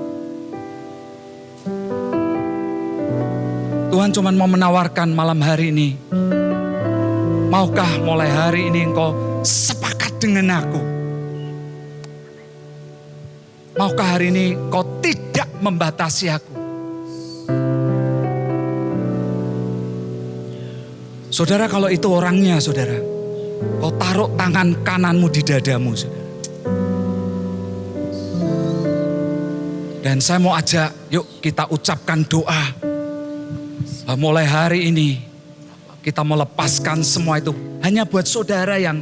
Tuhan cuma mau menawarkan malam hari ini. Maukah mulai hari ini engkau sepakat dengan aku? Maukah hari ini kau tidak membatasi aku? Saudara, kalau itu orangnya, saudara, kau taruh tangan kananmu di dadamu, saudara. Dan saya mau ajak, yuk kita ucapkan doa. Mulai hari ini, kita mau lepaskan semua itu. Hanya buat saudara yang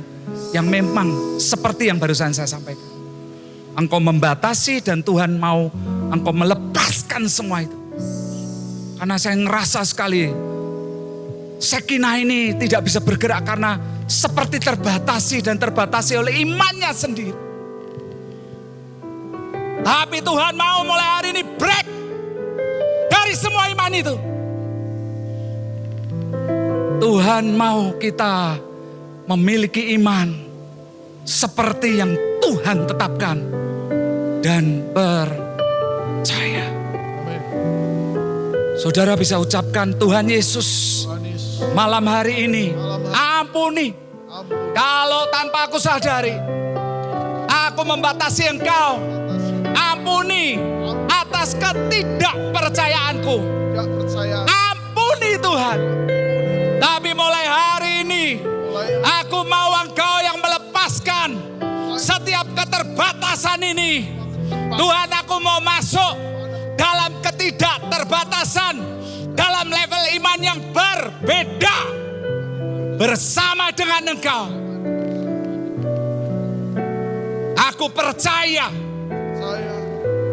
memang seperti yang barusan saya sampaikan. Engkau membatasi dan Tuhan mau engkau melepaskan semua itu. Karena saya ngerasa sekali, Shekinah ini tidak bisa bergerak karena seperti terbatasi dan terbatasi oleh imannya sendiri. Tapi Tuhan mau mulai hari ini break dari semua iman itu. Tuhan mau kita memiliki iman seperti yang Tuhan tetapkan dan percaya. Saudara bisa ucapkan, Tuhan Yesus, malam hari ini ampuni kalau tanpa aku sadari aku membatasi Engkau. Ampuni atas ketidakpercayaanku. Ampuni Tuhan. Tapi mulai hari ini aku mau Engkau yang melepaskan setiap keterbatasan ini. Tuhan, aku mau masuk dalam ketidakterbatasan, dalam level iman yang berbeda bersama dengan Engkau. Aku percaya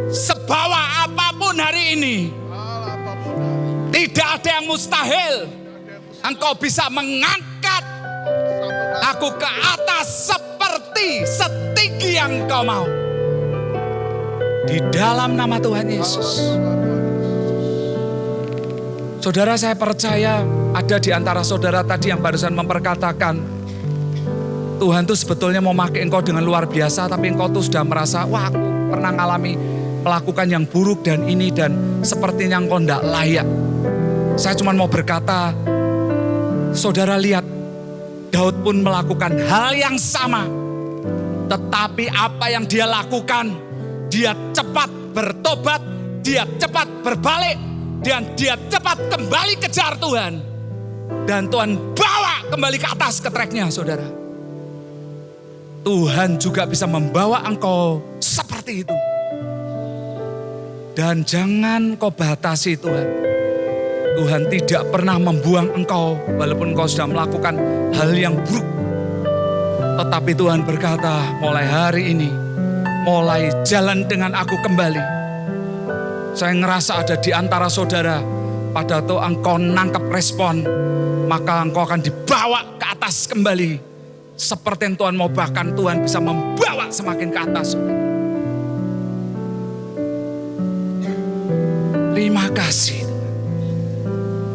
sebawa apapun hari ini, tidak ada yang mustahil. Engkau bisa mengangkat aku ke atas seperti setinggi yang Engkau mau. Di dalam nama Tuhan Yesus. Saudara, saya percaya ada di antara saudara tadi yang barusan memperkatakan, Tuhan tuh sebetulnya mau pakai engkau dengan luar biasa, tapi engkau tuh sudah merasa, wah aku pernah ngalami melakukan yang buruk dan ini dan sepertinya engkau tidak layak. Saya cuma mau berkata, saudara lihat, Daud pun melakukan hal yang sama. Tetapi apa yang dia lakukan, dia cepat bertobat, dia cepat berbalik, dan dia cepat kembali kejar Tuhan. Dan Tuhan bawa kembali ke atas ke tracknya, saudara. Tuhan juga bisa membawa engkau seperti itu. Dan jangan kau batasi Tuhan. Tuhan tidak pernah membuang engkau walaupun engkau sudah melakukan hal yang buruk. Tetapi Tuhan berkata, mulai hari ini, mulai jalan dengan aku kembali. Saya ngerasa ada di antara saudara, pada waktu engkau nangkep respon, maka engkau akan dibawa ke atas kembali. Seperti yang Tuhan mau, bahkan Tuhan bisa membawa semakin ke atas. Terima kasih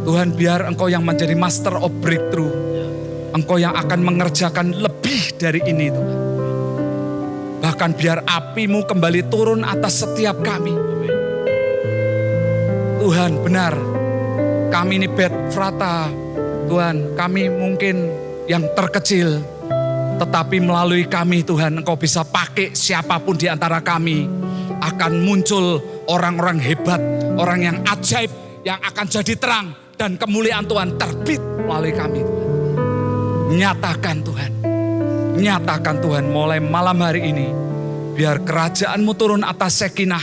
Tuhan, biar engkau yang menjadi master of breakthrough. Engkau yang akan mengerjakan lebih dari ini Tuhan. Bahkan biar apimu kembali turun atas setiap kami. Tuhan, benar, kami ini Bethfrata, Tuhan, kami mungkin yang terkecil. Tetapi melalui kami Tuhan, engkau bisa pakai siapapun di antara kami. Akan muncul orang-orang hebat, orang yang ajaib, yang akan jadi terang. Dan kemuliaan Tuhan terbit melalui kami Tuhan. Nyatakan Tuhan. Nyatakan Tuhan mulai malam hari ini. Biar kerajaanmu turun atas Shekinah.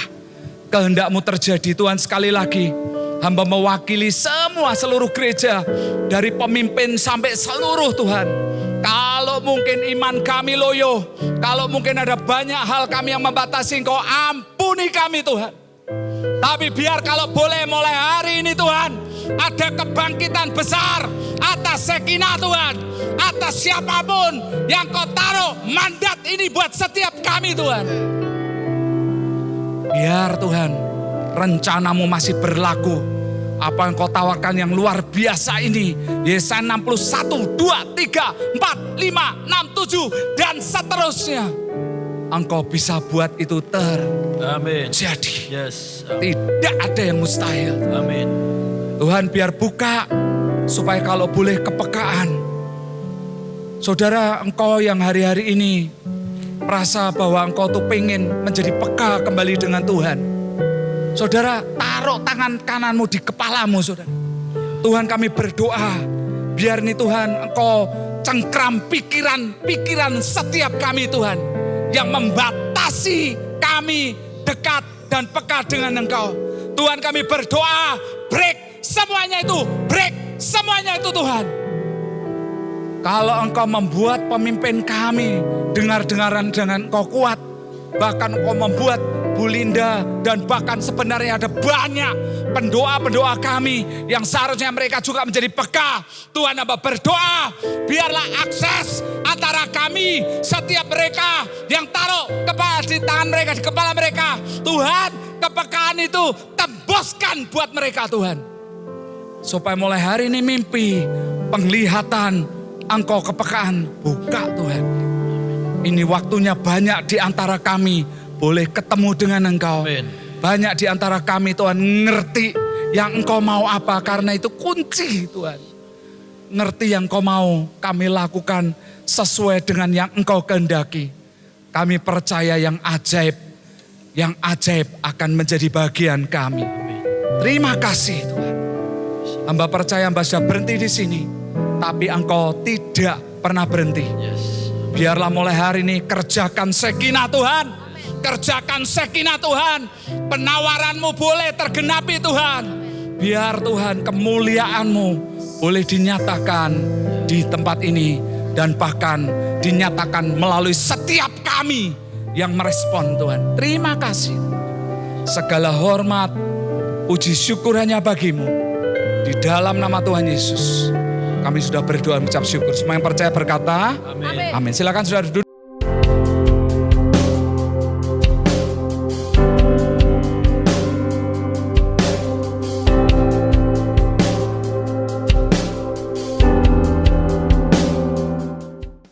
Kehendakmu terjadi Tuhan. Sekali lagi, hamba mewakili semua seluruh gereja. Dari pemimpin sampai seluruh Tuhan. Kalau mungkin iman kami loyo. Kalau mungkin ada banyak hal kami yang membatasi Engkau, ampuni kami Tuhan. Tapi biar kalau boleh mulai hari ini Tuhan, ada kebangkitan besar atas Shekinah Tuhan. Atas siapapun yang Kau taruh mandat ini buat setiap kami Tuhan. Biar Tuhan rencanamu masih berlaku. Apa yang kau tawarkan yang luar biasa ini. Yesaya 61, 2, 3, 4, 5, 6, 7 dan seterusnya. Engkau bisa buat itu terjadi. Yes. Tidak ada yang mustahil. Amin. Tuhan biar buka supaya kalau boleh kepekaan. Saudara, engkau yang hari-hari ini merasa bahwa engkau tuh pengen menjadi peka kembali dengan Tuhan. Saudara, taruh tangan kananmu di kepalamu, saudara. Tuhan, kami berdoa, biar nih Tuhan engkau cengkram pikiran setiap kami Tuhan. Yang membatasi kami dekat dan peka dengan engkau. Tuhan, kami berdoa, break semuanya itu Tuhan. Kalau engkau membuat pemimpin kami dengar-dengaran dengan engkau kuat, bahkan engkau membuat Bu Linda dan bahkan sebenarnya ada banyak pendoa-pendoa kami yang seharusnya mereka juga menjadi peka. Tuhan, hamba berdoa, biarlah akses antara kami, setiap mereka yang taruh kepala di tangan mereka, di kepala mereka. Tuhan, kepekaan itu tembuskan buat mereka Tuhan. Supaya mulai hari ini mimpi, penglihatan, engkau kepekaan, buka Tuhan. Ini waktunya banyak di antara kami boleh ketemu dengan engkau. Amen. Banyak di antara kami Tuhan ngerti yang engkau mau apa, karena itu kunci Tuhan. Ngerti yang engkau mau, kami lakukan sesuai dengan yang engkau kehendaki. Kami percaya yang ajaib akan menjadi bagian kami. Terima kasih Tuhan. Hamba percaya hamba sudah berhenti di sini, tapi engkau tidak pernah berhenti. Yes. Biarlah mulai hari ini kerjakan sekinah Tuhan. Kerjakan sekinah Tuhan. Penawaranmu boleh tergenapi Tuhan. Biar Tuhan kemuliaanmu boleh dinyatakan di tempat ini. Dan bahkan dinyatakan melalui setiap kami yang merespon Tuhan. Terima kasih. Segala hormat, puji syukur hanya bagimu. Di dalam nama Tuhan Yesus kami sudah berdoa mengucap syukur. Semua yang percaya berkata Amin. amin. Silakan saudara duduk.